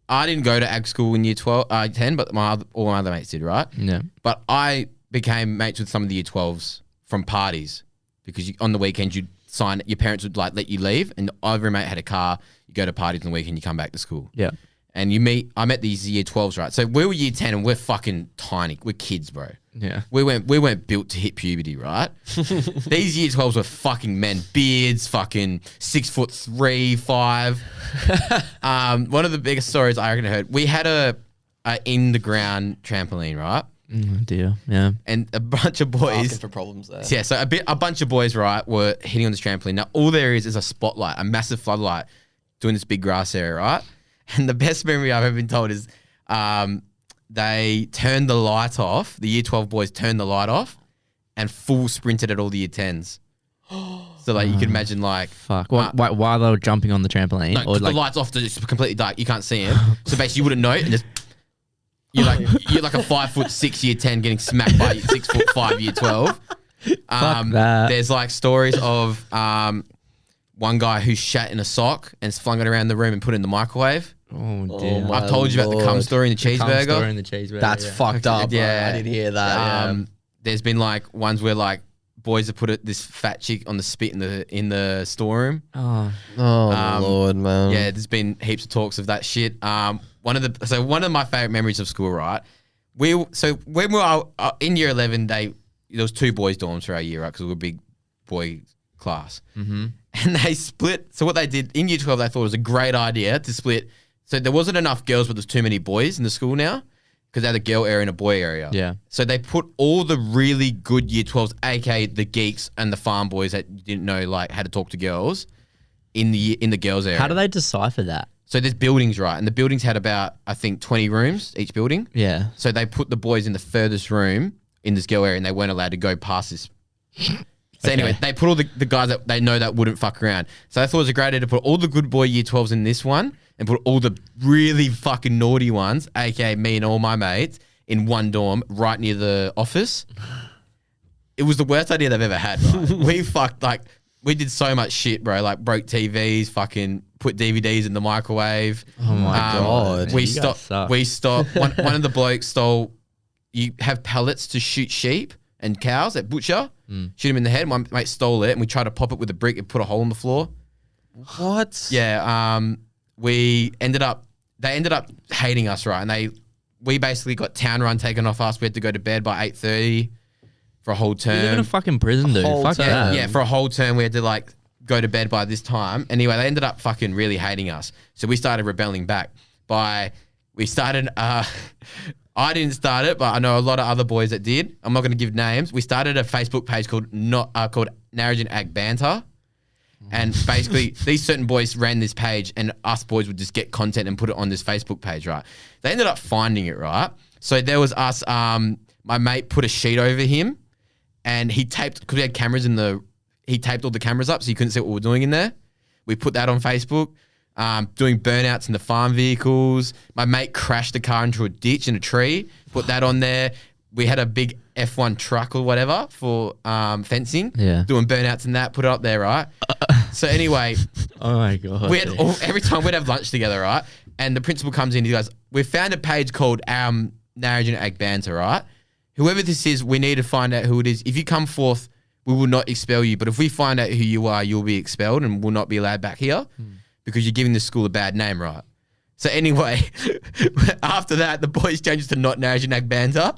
I didn't go to ag school in year 10, but all my other mates did, right? Yeah. But I became mates with some of the year 12s from parties because on the weekends you'd sign, your parents would like let you leave, and every mate had a car. You go to parties on the weekend, you come back to school. Yeah. And I met these year 12s, right? So we were year 10 and we're fucking tiny. We're kids, bro. Yeah. We weren't built to hit puberty, right? These year 12s were fucking men, beards, fucking 6'3", 5. One of the biggest stories I reckon I heard, we had a in the ground trampoline, right? Oh dear. Yeah. And a bunch of boys. asking for problems there. Yeah, so a bunch of boys, right, were hitting on this trampoline. Now all there is a spotlight, a massive floodlight, doing this big grass area, right? And the best memory I've ever been told is they turned the light off. The year 12 boys turned the light off and full sprinted at all the year 10s. So like you can imagine like Fuck. Why they were jumping on the trampoline? no, 'cause the lights off, it's completely dark. You can't see them. So basically you wouldn't know it and just you're like a 5'6" year 10 getting smacked by 6'5" year 12. that. There's like stories of one guy who shat in a sock and flung it around the room and put it in the microwave. Oh dear. my I've told you about the cum Lord. story in the cheeseburger. Story in the cheeseburger. That's yeah. fucked up. Yeah. Yeah, I did hear that. There's been like ones where like boys have put this fat chick on the spit in the storeroom. Oh. Oh Lord, man. Yeah, there's been heaps of talks of that shit. One of my favorite memories of school, right? When we were in year 11, there was 2 boys' dorms for our year, right? Because we were a big boy class. Mm-hmm. And they split. So what they did in year 12, they thought it was a great idea to split. So there wasn't enough girls, but there's too many boys in the school now because they had a girl area and a boy area. Yeah. So they put all the really good year 12s, aka the geeks and the farm boys that didn't know like how to talk to girls, in the girls area. How do they decipher that? So there's buildings, right? And the buildings had about, I think, 20 rooms, each building. Yeah. So they put the boys in the furthest room in this girl area and they weren't allowed to go past this. So anyway, they put all the guys that they know that wouldn't fuck around. So I thought it was a great idea to put all the good boy year 12s in this one and put all the really fucking naughty ones, aka me and all my mates, in one dorm right near the office. It was the worst idea they've ever had, right? We did so much shit, bro. Like broke TVs, fucking put DVDs in the microwave. Oh my god. We You guys stopped. suck. We stopped. One of the blokes stole. You have pellets to shoot sheep and cows at butcher. Shoot him in the head. My mate stole it, and we tried to pop it with a brick and put a hole in the floor. What? Yeah. They ended up hating us, right? And we basically got town run taken off us. We had to go to bed by 8:30 for a whole term. You live in a fucking prison, dude. whole Fuck term. that. Yeah, for a whole term we had to like go to bed by this time. Anyway, they ended up fucking really hating us. So we started rebelling back I didn't start it, but I know a lot of other boys that did. I'm not going to give names. We started a Facebook page called Narrogin Ag Banter. And basically, these certain boys ran this page, and us boys would just get content and put it on this Facebook page, right? They ended up finding it, right? So there was us. My mate put a sheet over him, and he taped, because we had cameras he taped all the cameras up so you couldn't see what we were doing in there. We put that on Facebook. Doing burnouts in the farm vehicles. My mate crashed the car into a ditch in a tree. Put that on there. We had a big F1 truck or whatever for fencing. Yeah. Doing burnouts and that. Put it up there, right? So anyway, Oh my god. every time we'd have lunch together, right? And the principal comes in. He goes, "We found a page called Marriage and Egg Banter, right? Whoever this is, we need to find out who it is. If you come forth, we will not expel you. But if we find out who you are, you'll be expelled and will not be allowed back here because you're giving the school a bad name, right?" So anyway, after that, the boys changed to Not Marriage and Egg Banter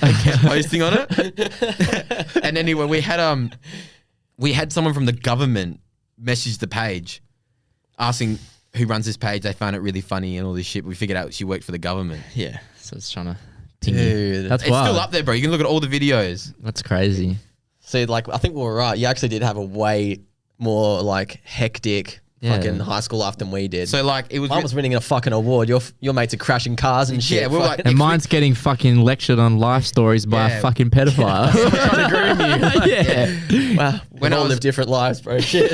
and kept posting on it. And anyway, we had someone from the government message the page asking who runs this page. They found it really funny and all this shit. We figured out she worked for the government. Yeah. So it's trying to ping you. Dude. That's It's wild. still up there, bro. You can look at all the videos. That's crazy. See, like, I think we were right. You actually did have a way more, like, hectic fucking high school life than we did. So like it was. Mine was winning a fucking award. Your mates are crashing cars and shit. Yeah, we're like- And mine's getting fucking lectured on life stories by Yeah. a fucking pedophile. trying to groom you. yeah. Wow. When We I all was- live different lives, bro. Shit.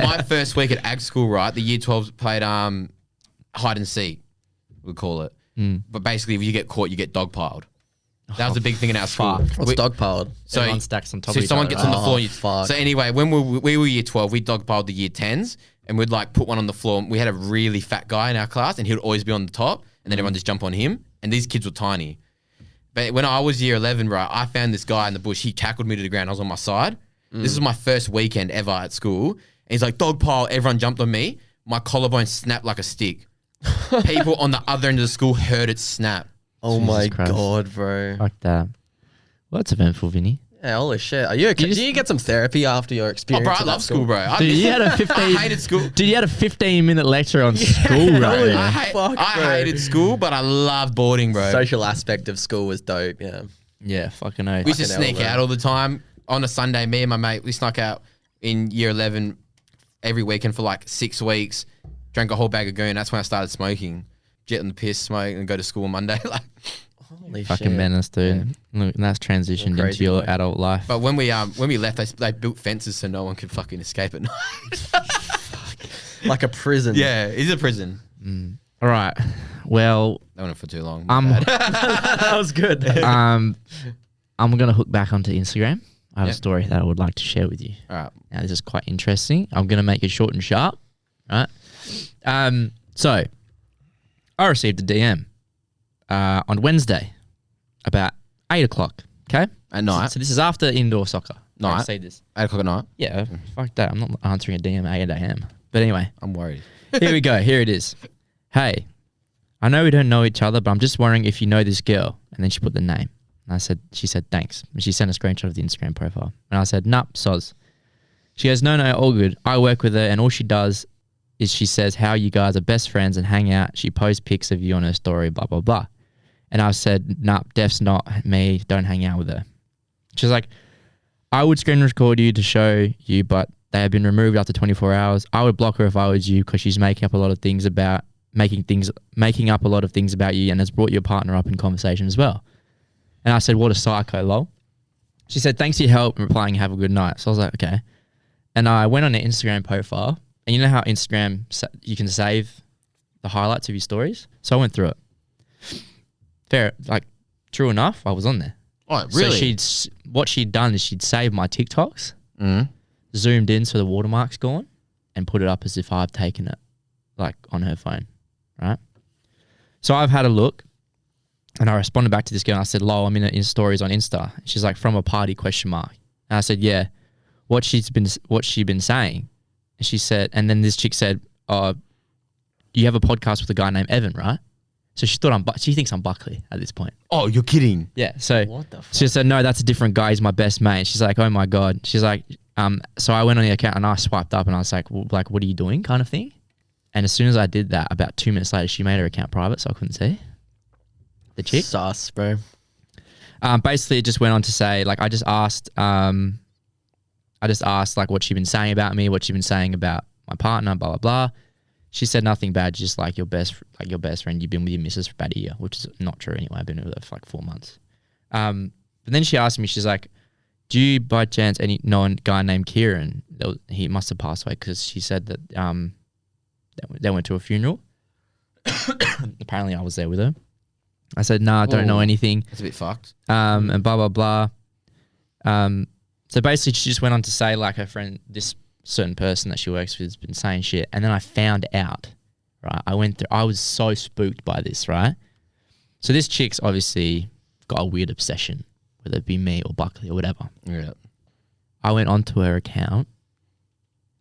my first week at ag school, right? The year 12s played hide and seek, we call it. But basically, if you get caught, you get dogpiled. That was a big thing in our school. What's dogpiled? So Everyone stacks on top so of each someone other, gets on the right? floor. Oh, fuck. So anyway, when we were year 12, we dogpiled the year 10s, and we'd like put one on the floor. We had a really fat guy in our class, and he would always be on the top, and then everyone just jump on him. And these kids were tiny. But when I was year 11, right, I found this guy in the bush. He tackled me to the ground. I was on my side. This was my first weekend ever at school. And he's like, dogpile. Everyone jumped on me. My collarbone snapped like a stick. People on the other end of the school heard it snap. Oh Jesus my Christ. god, bro. Fuck that. Well, that's eventful, Vinny. Yeah, holy shit. Are you okay? Do you get some therapy after your Oh, experience? bro, I at love that school, bro. Dude, you had a 15. I hated school. Dude, you had a 15-minute lecture on school, right? I Fuck, bro. hated school, but I loved boarding, bro. Social aspect of school was dope. Yeah. Yeah, fucking oath. We used to Fucking hell, sneak bro. out all the time. On a Sunday, me and my mate, we snuck out in year 11 every weekend for like 6 weeks. Drank a whole bag of goon. That's when I started smoking. Jet on the piss, smoke, and go to school on Monday. Like, Holy Fucking shit. menace, dude. Look, and that's transitioned Crazy into your boy. adult life. but when we left, they built fences so no one could fucking escape at night. Like a prison. Yeah, it's a prison. All right. Well, That went on for too long. That was good. I'm gonna hook back onto Instagram. I have Yeah. a story that I would like to share with you. All right. Now, this is quite interesting. I'm gonna make it short and sharp. Right. So I received a DM on Wednesday about 8 o'clock. Okay. At night. So this is after indoor soccer. I Night. received this. 8 o'clock at night. Yeah. Fuck that. I'm not answering a DM at 8 a.m. But anyway. I'm worried. Here we go. Here it is. Hey, I know we don't know each other, but I'm just wondering if you know this girl. And then she put the name. And she said, thanks. And she sent a screenshot of the Instagram profile. And I said, nope, soz. She goes, no, all good. I work with her, and all she does is she says how you guys are best friends and hang out. She posts pics of you on her story, blah, blah, blah. And I said, nah, Def's not me. Don't hang out with her. She's like, I would screen record you to show you, but they have been removed after 24 hours. I would block her if I was you because she's making up a lot of things about you and has brought your partner up in conversation as well. And I said, what a psycho, lol. She said, thanks for your help and replying, have a good night. So I was like, okay. And I went on her Instagram profile, and you know how Instagram, you can save the highlights of your stories? So I went through it. Fair, like, true enough, I was on there. Oh, really? So what she'd done is she'd saved my TikToks, Mm. zoomed in so the watermark's gone, and put it up as if I've taken it, like, on her phone, right? So I've had a look, and I responded back to this girl, and I said, lol, I'm in stories on Insta. She's like, from a party, ? And I said, yeah, what's she been saying? And she said, and then this chick said, you have a podcast with a guy named Evan, right? So she thinks I'm Buckley at this point. Oh, you're kidding. Yeah. So What the fuck? she said, no, that's a different guy. He's my best mate. She's like, oh my God. She's like, so I went on the account and I swiped up and I was like, well, like, what are you doing kind of thing? And as soon as I did that, about 2 minutes later, she made her account private so I couldn't see the chick. Sus, bro. Basically, it just went on to say, like, I just asked I just asked like what she'd been saying about me, what she'd been saying about my partner, blah blah blah. She said nothing bad, just like your best friend. You've been with your missus for about a year, which is not true anyway. I've been with her for like 4 months. But then she asked me, she's like, do you by chance know a guy named Kieran? He must have passed away, because she said that they went to a funeral. Apparently I was there with her. I said, nah, I don't know anything. That's a bit fucked. And blah, blah, blah. So basically she just went on to say like her friend, this certain person that she works with, has been saying shit. And then I found out, right? I was so spooked by this, right? So this chick's obviously got a weird obsession, whether it be me or Buckley or whatever. Yeah. I went onto her account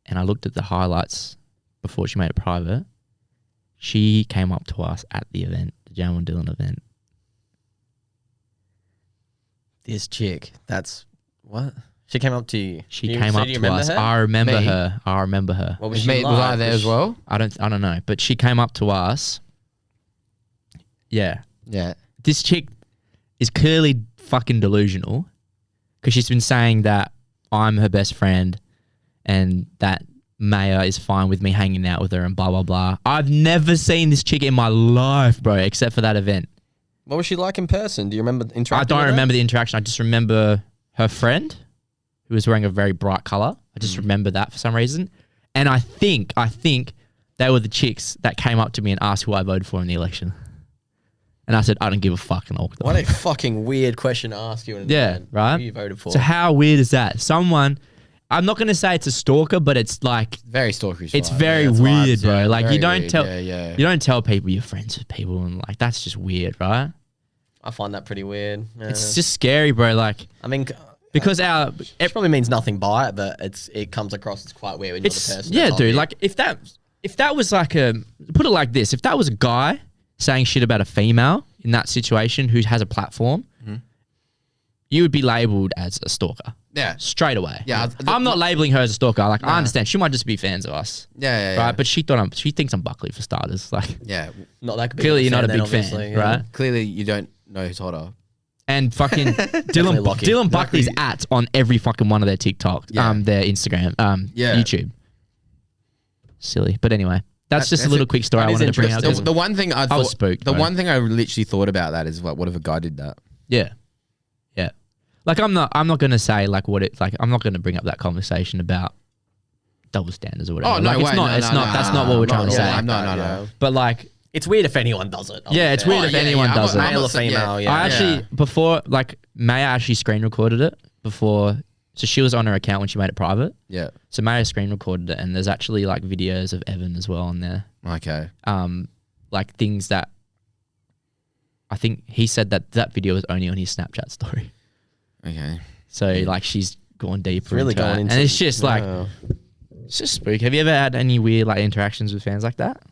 and I looked at the highlights before she made it private. She came up to us at the event, the Jamal and Dylan event. This chick, that's what? She came up to you. She came up to us. I remember Me? her. I remember her. What Was was she like? I there as well? I don't know, but she came up to us. Yeah. Yeah. This chick is clearly fucking delusional, because she's been saying that I'm her best friend and that Maya is fine with me hanging out with her and blah, blah, blah. I've never seen this chick in my life, bro, except for that event. What was she like in person? Do you remember interacting? I don't with her? remember the interaction. I just remember her friend, who was wearing a very bright color. I just remember that for some reason. And I think they were the chicks that came up to me and asked who I voted for in the election. And I said, I don't give a fuck, and I walked What off. a fucking weird question to ask you. In Yeah, event. right? Who you voted for? So how weird is that? Someone, I'm not going to say it's a stalker, but it's like, Very stalkerish. it's vibe. very Yeah, it's weird, vibes, bro. yeah. Like Very you don't weird. tell, Yeah. you don't tell people you're friends with people, and like that's just weird, right? I find that pretty weird. Yeah. It's just scary, bro. Like I mean, because it probably means nothing by it, but it comes across as quite weird when you're the it's person. yeah, that told dude. you. Like if that was like put it like this, if that was a guy saying shit about a female in that situation who has a platform, you would be labeled as a stalker. Yeah. Straight away. Yeah, I'm not labeling her as a stalker. Like I understand she might just be fans of us. Yeah. Right, but she thinks I'm Buckley for starters. Like Yeah. not that big clearly of you're not a then, big fan, obviously, yeah. right? Clearly, you don't know who's hotter. And fucking Definitely lucky. Dylan Buckley's at on every fucking one of their TikTok, Yeah. their Instagram, Yeah. YouTube. Silly, but anyway, that's just a that's little it. quick story That I is wanted to bring out. interesting. The one thing I thought, was spooked, the bro. one thing I literally thought about that is like, what if a guy did that? Yeah. Like I'm not gonna say like what it like. I'm not gonna bring up that conversation about double standards or whatever. Oh, no like, way. It's not. No, it's no, not. no, That's no, not what we're trying to no, say. no. But like, It's weird if anyone does it. yeah, it's weird if anyone does it. Male or female, yeah. I actually before like Maya actually screen recorded it before. So she was on her account when she made it private. Yeah. So Maya screen recorded it, and there's actually like videos of Evan as well on there. Okay. Like things that I think he said that video was only on his Snapchat story. Okay. So like she's gone deeper really into going it. into And it's just like yeah. it's just spooky. Have you ever had any weird like interactions with fans like that?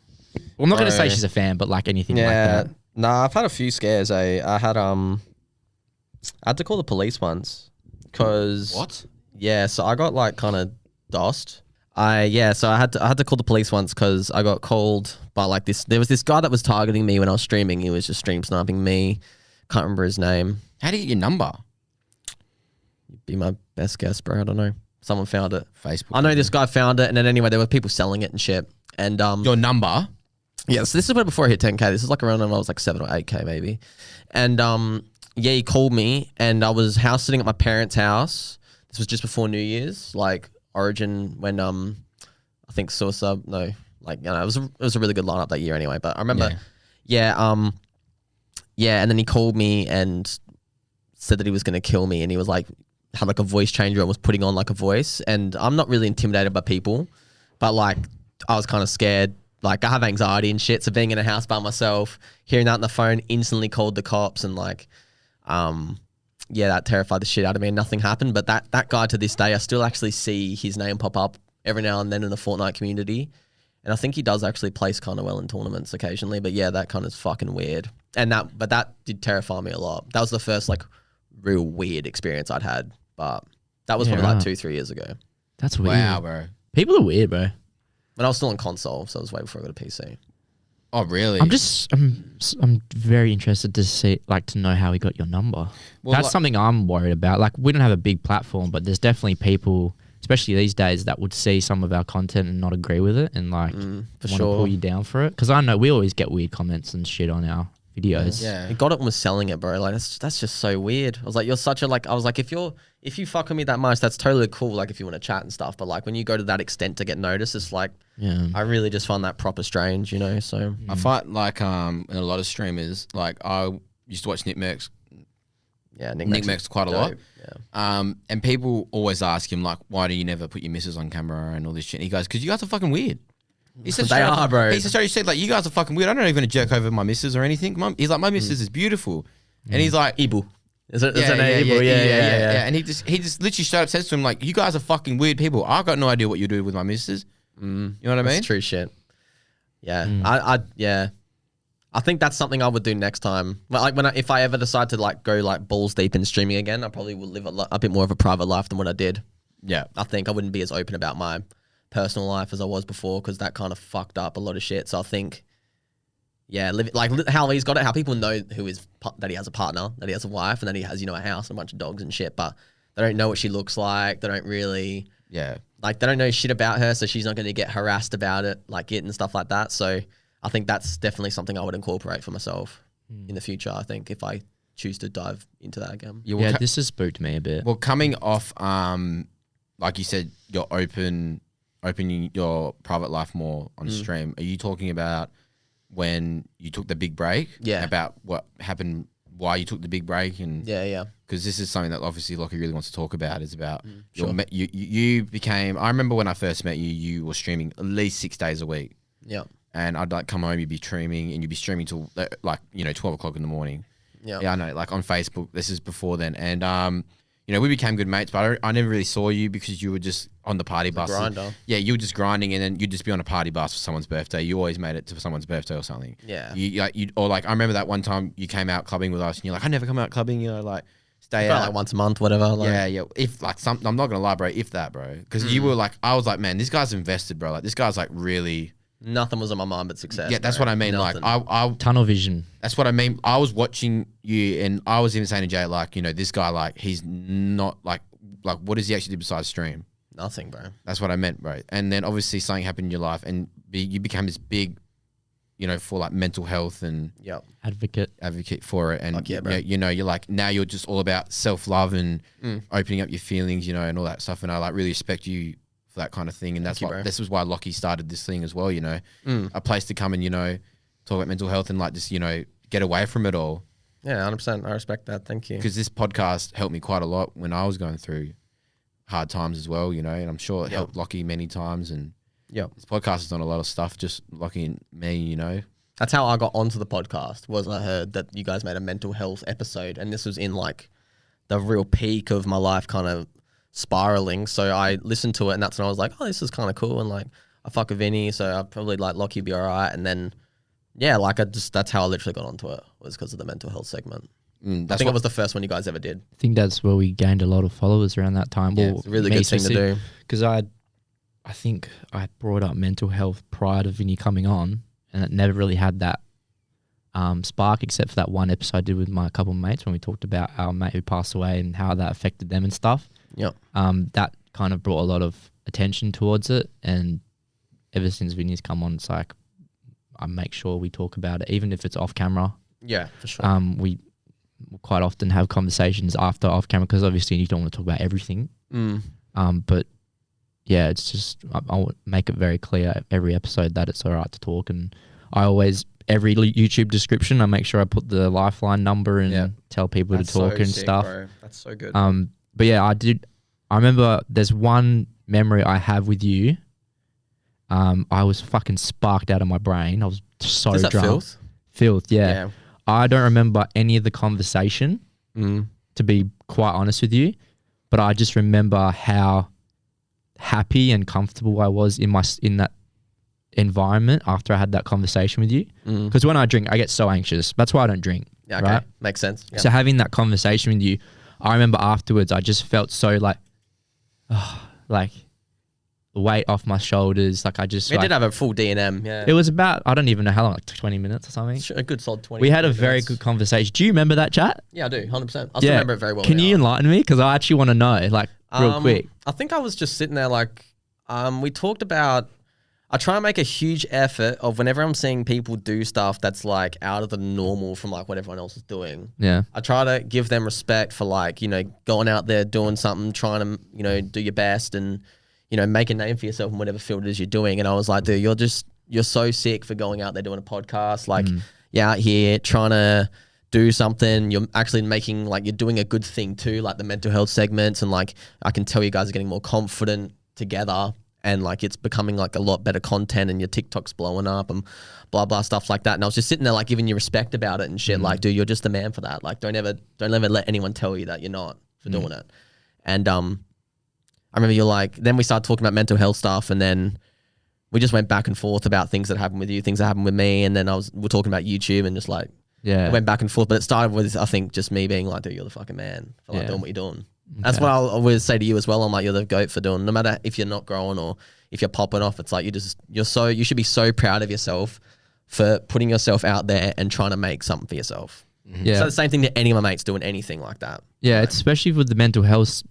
Well, I'm not gonna say Bro. she's a fan, but like anything like Yeah, that. nah, I've had a few scares. I had to call the police once because What? Yeah, so I got like kind of dossed. So I had to call the police once because I got called by like this. There was this guy that was targeting me when I was streaming. He was just stream sniping me. Can't remember his name. How do you get your number? Be my best guess, bro. I don't know. Someone found it. Facebook. I know this guy found it, and then anyway, there were people selling it and shit. And Your number? yeah, so this is before I hit 10K. This is like around when I was like 7 or 8K maybe. And yeah, he called me, and I was house sitting at my parents' house. This was just before New Year's, like Origin, when I think Suicide. No, like you know, it was a really good lineup that year anyway. But I remember, yeah, and then he called me and said that he was gonna kill me, and he was like had like a voice changer and was putting on like a voice. And I'm not really intimidated by people, but like I was kind of scared. Like I have anxiety and shit, so being in a house by myself, hearing that on the phone, instantly called the cops, and like, yeah, that terrified the shit out of me. And nothing happened, but that guy to this day, I still actually see his name pop up every now and then in the Fortnite community, and I think he does actually place kind of well in tournaments occasionally. But yeah, that kind of is fucking weird, and that did terrify me a lot. That was the first like real weird experience I'd had, but that was probably like 2-3 years ago That's weird. Wow, bro. People are weird, bro. when I was still on console, so it was way before I got a PC. Oh, really? I'm very interested to see, like, to know how he got your number. Well, That's like- something I'm worried about. Like, we don't have a big platform, but there's definitely people especially these days, that would see some of our content and not agree with it and like for want to sure. pull you down for it. Because I know we always get weird comments and shit on our videos. Yeah. He got it and was selling it, bro. Like that's just so weird. I was like, you're such a like. I was like, if you fuck with me that much, that's totally cool. Like if you want to chat and stuff. But like when you go to that extent to get noticed, it's like Yeah. I really just find that proper strange, you know. So I find like in a lot of streamers, like I used to watch Nick Merckx yeah, Nick Merckx quite a lot. dope. Yeah. And people always ask him like, why do you never put your missus on camera and all this shit? And he goes, because you guys are fucking weird. He said, They are, bro. He said like, you guys are fucking weird. I'm not even a jerk over my missus or anything. He's like, my missus is beautiful. And he's like, Ibu. Is it an yeah, Ibu? Yeah. And he just literally straight up says to him like, you guys are fucking weird people. I've got no idea what you do with my missus. You know what I mean? That's true shit. Yeah. I think that's something I would do next time. Like if I ever decide to like go like balls deep in streaming again, I probably would live a bit more of a private life than what I did. Yeah. I think I wouldn't be as open about my personal life as I was before because that kind of fucked up a lot of shit. So I think, yeah, how he's got it, how people know that he has a partner, that he has a wife, and that he has, a house and a bunch of dogs and shit, but they don't know what she looks like. They don't really, Yeah. like, they don't know shit about her, so she's not going to get harassed about it, like it and stuff like that. So I think that's definitely something I would incorporate for myself in the future, I think, if I choose to dive into that again. Yeah, this has spooked me a bit. Well, coming off, like you said, you're opening your private life more on stream. Are you talking about when you took the big break? Yeah. About what happened, why you took the big break, and Yeah. because this is something that obviously Lockie really wants to talk about. Is about sure. you became. I remember when I first met you, you were streaming at least 6 days a week, Yeah. and I'd like come home, you'd be streaming, and you'd be streaming till 12 o'clock in the morning. Yeah. Yeah, I know. Like on Facebook, this is before then, and we became good mates, but I never really saw you because you were just on the party bus. grinder. Yeah, you were just grinding, and then you'd just be on a party bus for someone's birthday. You always made it to someone's birthday or something. Yeah. I remember that one time you came out clubbing with us, and you're like, I never come out clubbing. Stay About out. like once a month, whatever. Like, Yeah. If like something, I'm not gonna lie, bro. If that, bro, because you were like, I was like, man, this guy's invested, bro. Like this guy's like really. Nothing was on my mind but success. Yeah, that's bro. what I mean. Nothing. Like I Tunnel vision. That's what I mean. I was watching you, and I was even saying to Jay, like, this guy, like, he's not like, what does he actually do besides stream? Nothing, bro. That's what I meant, bro. And then obviously something happened in your life, and you became this big, for like mental health and Yep. advocate for it. And Fuck yeah, bro. you're like, now you're just all about self love and opening up your feelings, and all that stuff. And I like really respect you for that kind of thing. And this was why Lockie started this thing as well. A place to come and talk about mental health and like just get away from it all. Yeah, 100%. I respect that. Thank you. Because this podcast helped me quite a lot when I was going through hard times as well, and I'm sure it helped Lockie many times. And this podcast has done a lot of stuff, just Lockie and me, That's how I got onto the podcast, was I heard that you guys made a mental health episode, and this was in like the real peak of my life kind of spiraling. So I listened to it, and that's when I was like, oh, this is kind of cool. And like, I fuck with Vinny, so I probably like Lockie be all right. And then, yeah, like that's how I literally got onto it, was because of the mental health segment. I think it was the first one you guys ever did. I think that's where we gained a lot of followers around that time. Yeah, it's a really good thing to do. Because I think I brought up mental health prior to Vinny coming on, and it never really had that spark, except for that one episode I did with my couple of mates when we talked about our mate who passed away and how that affected them and stuff. Yep. That kind of brought a lot of attention towards it, and ever since Vinny's come on, it's like I make sure we talk about it, even if it's off camera. Yeah, for sure. We quite often have conversations after off camera because obviously you don't want to talk about everything. But yeah, it's just I'll make it very clear every episode that it's all right to talk, and I always every YouTube description I make sure I put the Lifeline number and tell people to talk and stuff. Bro. That's so good. But yeah, I remember there's one memory I have with you. I was fucking sparked out of my brain. I was so Is that drunk. Filth, yeah. I don't remember any of the conversation, to be quite honest with you, but I just remember how happy and comfortable I was in that environment after I had that conversation with you. Because when I drink, I get so anxious. That's why I don't drink. Yeah, okay. Right? Makes sense. Yeah. So having that conversation with you, I remember afterwards, I just felt so like the weight off my shoulders. Like I just, we did have a full D&M. Yeah. it was about, I don't even know how long, like 20 minutes or something. A good solid 20 We had a very minutes. good conversation. Do you remember that chat? Yeah, I do. 100%. I still remember it very well. Can you enlighten me? Because I actually want to know. Like, real quick. I think I was just sitting there like, we talked about, I try and make a huge effort of whenever I'm seeing people do stuff that's like out of the normal from like what everyone else is doing. Yeah. I try to give them respect for like, you know, going out there, doing something, trying to, you know, do your best and, you know, make a name for yourself in whatever field it is you're doing. And I was like, dude, you're so sick for going out there doing a podcast. Like you're out here trying to do something. You're actually making like, you're doing a good thing too, like the mental health segments. And like, I can tell you guys are getting more confident together. And like it's becoming like a lot better content and your TikTok's blowing up and blah, blah, stuff like that. And I was just sitting there like giving you respect about it and shit. Like, dude, you're just the man for that. Like, don't ever let anyone tell you that you're not for doing it. And I remember you're like, then we started talking about mental health stuff and then we just went back and forth about things that happened with you, things that happened with me. And then we're talking about YouTube and just like, went back and forth. But it started with, I think, just me being like, dude, you're the fucking man for like doing what you're doing. That's what I'll always say to you as well. I'm like, you're the GOAT for doing, no matter if you're not growing or if you're popping off, it's like you should be so proud of yourself for putting yourself out there and trying to make something for yourself. Yeah. So the same thing to any of my mates doing anything like that. Yeah, it's especially with the mental health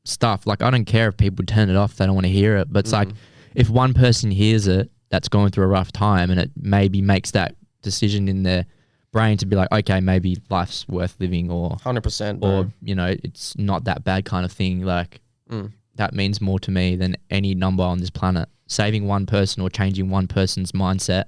stuff. Like, I don't care if people turn it off, they don't want to hear it. But it's like, if one person hears it that's going through a rough time and it maybe makes that decision in their brain to be like, okay, maybe life's worth living or 100%. or, you know, it's not that bad kind of thing. Like, that means more to me than any number on this planet. Saving one person or changing one person's mindset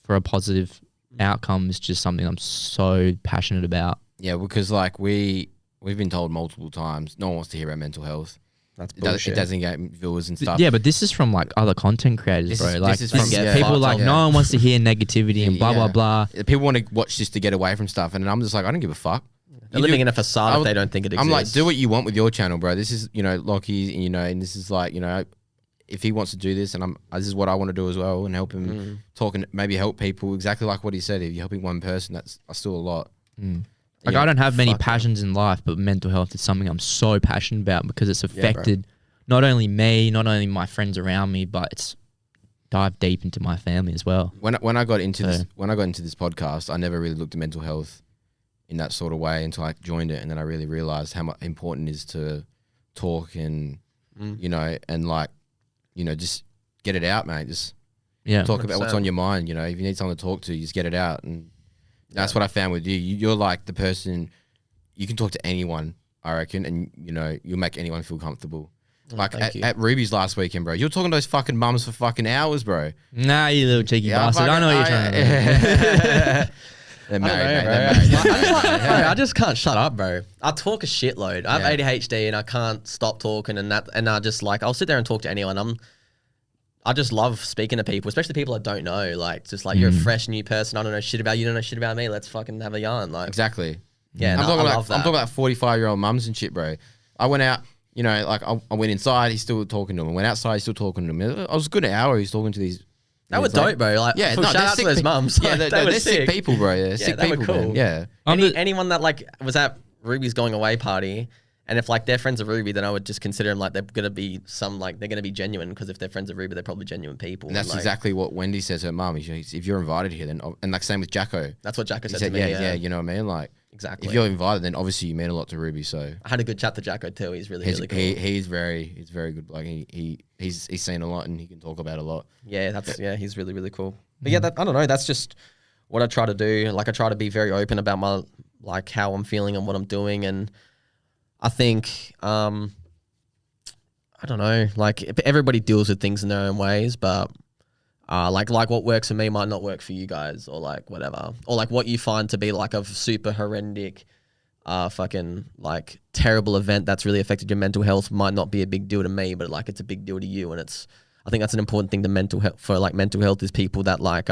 for a positive outcome is just something I'm so passionate about. Yeah, because like we've been told multiple times, no one wants to hear about mental health. That's bullshit. It doesn't get viewers and stuff. Yeah, but this is from like other content creators, bro. Like, this is from people like, no one wants to hear negativity and blah, blah, blah. People want to watch this to get away from stuff. And I'm just like, I don't give a fuck. They're living in a facade if they don't think it exists. I'm like, do what you want with your channel, bro. This is, you know, Lachie's, and, you know, and this is like, you know, if he wants to do this, and this is what I want to do as well, and help him talk and maybe help people exactly like what he said. If you're helping one person, that's still a lot. Like, I don't have many passions in life, but mental health is something I'm so passionate about because it's affected not only me, not only my friends around me, but it's dived deep into my family as well. When I got into this podcast, I never really looked at mental health in that sort of way until I joined it, and then I really realized how important it is to talk and you know, and like, you know, just get it out, mate. Just talk about what's on your mind. You know, if you need someone to talk to, you just get it out, and that's what I found with you. You're like the person you can talk to anyone, I reckon, and you know, you'll make anyone feel comfortable. Like at Ruby's last weekend, bro, you were talking to those fucking mums for fucking hours, bro. Nah, you little cheeky bastard. I know what you're trying to do. They're married, mate. I just can't shut up, bro. I talk a shitload. I have ADHD and I can't stop talking, and I just like, I'll sit there and talk to anyone. I just love speaking to people, especially people I don't know. Like, just like, you're a fresh new person. I don't know shit about you. You don't know shit about me. Let's fucking have a yarn. Like, exactly. Yeah, I'm talking about 45-year-old mums and shit, bro. I went out, you know, like I went inside, he's still talking to him. I went outside, he's still talking to him. I was a good hour, he's talking to these. That was dope, bro. Like, yeah, shout out to those mums. Yeah, Like, they're sick people, bro. They're sick they people, were cool. man. Yeah. Anyone that like was at Ruby's going away party, and if like they're friends of Ruby, then I would just consider them like they're gonna be they're gonna be genuine, because if they're friends of Ruby, they're probably genuine people. And that's like, exactly what Wendy says to her mum. If you're invited here, then, and like same with Jacko. That's what Jacko He said to me. yeah, you know what I mean? Like, exactly. if you're invited, then obviously you mean a lot to Ruby. So I had a good chat to Jacko too. He's really cool. He's very good. Like he's seen a lot and he can talk about a lot. Yeah, he's really, really cool. But yeah, I don't know. That's just what I try to do. Like, I try to be very open about my, like, how I'm feeling and what I'm doing. And I think, I don't know, like, everybody deals with things in their own ways, but like what works for me might not work for you guys, or like whatever, or like what you find to be like a super horrendic, fucking like terrible event that's really affected your mental health might not be a big deal to me, but like it's a big deal to you. And I think that's an important thing to mental health is people that like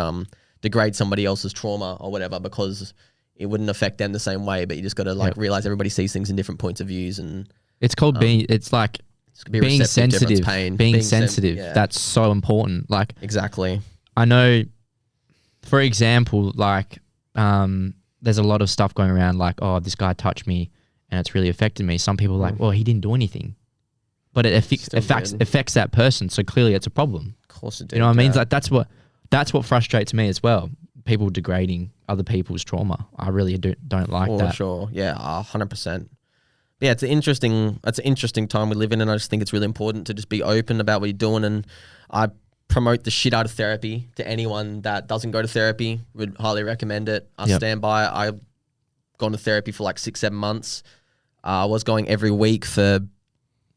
degrade somebody else's trauma or whatever, because it wouldn't affect them the same way. But you just got to like realize everybody sees things in different points of views, and it's called being sensitive. Being sensitive. That's so important. Like, exactly. I know, for example, like there's a lot of stuff going around like, oh, this guy touched me and it's really affected me. Some people are like, well, he didn't do anything. But it affects that person, so clearly it's a problem. Of course it did. You know what I mean? Like, that's what frustrates me as well. People degrading other people's trauma. I really don't like that. For sure. Yeah, 100%. yeah, it's an interesting time we live in, and I just think it's really important to just be open about what you're doing. And I promote the shit out of therapy to anyone that doesn't go to therapy. Would highly recommend it. I stand by it. I've gone to therapy for like 6-7 months. I was going every week for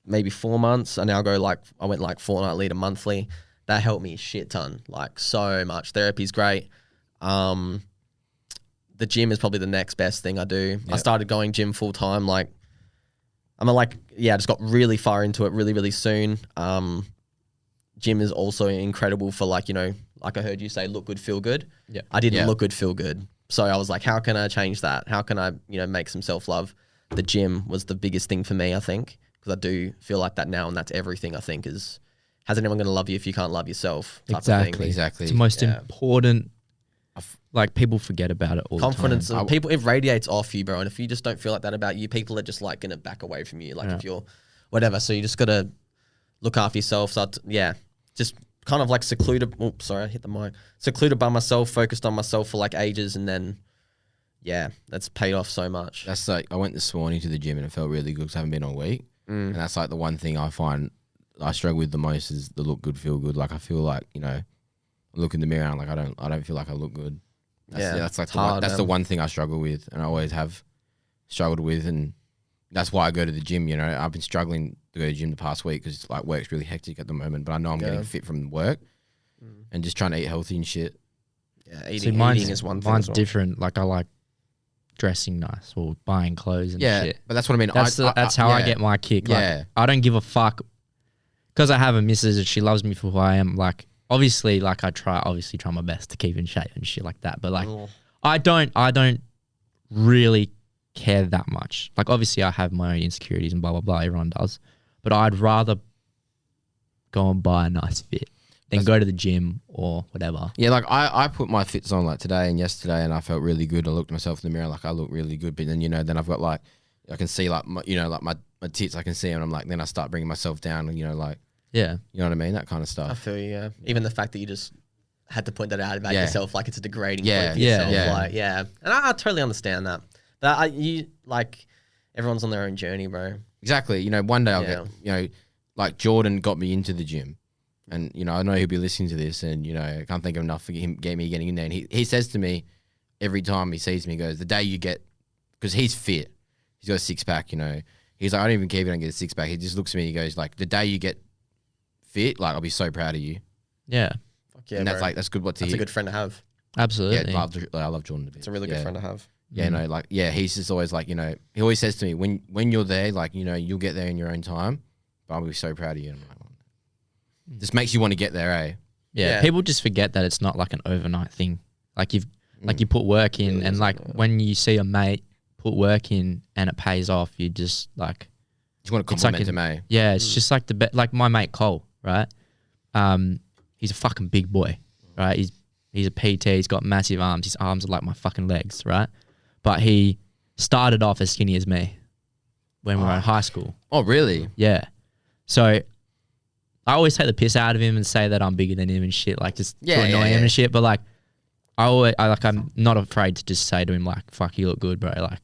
maybe 4 months. I now I went like fortnightly to monthly. That helped me a shit ton, like so much. Therapy's great. The gym is probably the next best thing I do. I started going gym full time. Like I just got really far into it really, really soon. Gym is also incredible for like I heard you say, look good, feel good. Yeah. I didn't look good, feel good. So I was like, how can I change that? How can I, make some self-love? The gym was the biggest thing for me, I think, because I do feel like that now, and that's everything, I think, is how's anyone going to love you if you can't love yourself? Type of thing. Exactly. It's the most important. Like people forget about it all Confidence. the time. People, it radiates off you, bro. And if you just don't feel like that about you, people are just like going to back away from you. Like if you're whatever. So you just got to look after yourself. So just kind of like secluded. Oops, sorry, I hit the mic. Secluded by myself, focused on myself for like ages, and then that's paid off so much. That's like I went this morning to the gym and it felt really good because I haven't been all week, and that's like the one thing I find I struggle with the most is the look good, feel good. Like I feel like I look in the mirror and like I don't feel like I look good. That's like the one thing I struggle with, and I always have struggled with, and that's why I go to the gym. I've been struggling to go to the gym the past week because like work's really hectic at the moment, but I know I'm getting fit from work and just trying to eat healthy and shit. Yeah, See, eating is one thing. Mine's different. Like I like dressing nice or buying clothes and shit. But that's what I mean. That's how I get my kick. Like, I don't give a fuck because I have a missus and she loves me for who I am. Like obviously, like I try my best to keep in shape and shit like that. But like, I don't really care that much. Like obviously, I have my own insecurities and blah blah blah. Everyone does, but I'd rather go and buy a nice fit than go to the gym or whatever. Yeah, like I put my fits on like today and yesterday, and I felt really good. I looked at myself in the mirror like I look really good, but then then I've got like I can see like my, like my tits I can see, and I'm like then I start bringing myself down, and like. Yeah. You know what I mean? That kind of stuff. I feel you, yeah. Even the fact that you just had to point that out about Yeah. yourself, like it's a degrading Yeah, point for yourself. yeah. Like, yeah. And I totally understand that. But everyone's on their own journey, bro. Exactly. One day I'll get, like Jordan got me into the gym. And, I know he'll be listening to this, and, I can't think of enough for him getting in there. And he says to me every time he sees me, he goes, the day you get, because he's fit, he's got a six-pack, He's like, I don't even care if you don't get a six-pack. He just looks at me, he goes, like, the day you get fit, like, I'll be so proud of you. Yeah. Fuck yeah, And that's bro. like, that's good what to That's hear. a good friend to have. Absolutely. Yeah, I love Jordan a bit. It's a really good friend to have. Yeah, he's just always like, he always says to me, when you're there, like, you'll get there in your own time, but I'll be so proud of you. And I'm like, this makes you want to get there, eh? Yeah. People just forget that it's not like an overnight thing. Like you put work in, and like when you see a mate put work in and it pays off, you just like. You want to compliment him, eh? Yeah, it's just like like my mate Cole, right? He's a fucking big boy, right? He's a PT. He's got massive arms. His arms are like my fucking legs, right? But he started off as skinny as me when we were in high school. Oh, really? Yeah. So I always take the piss out of him and say that I'm bigger than him and shit, like just to annoy him and shit. But like, I'm not afraid to just say to him like, "Fuck, you look good, bro." Like,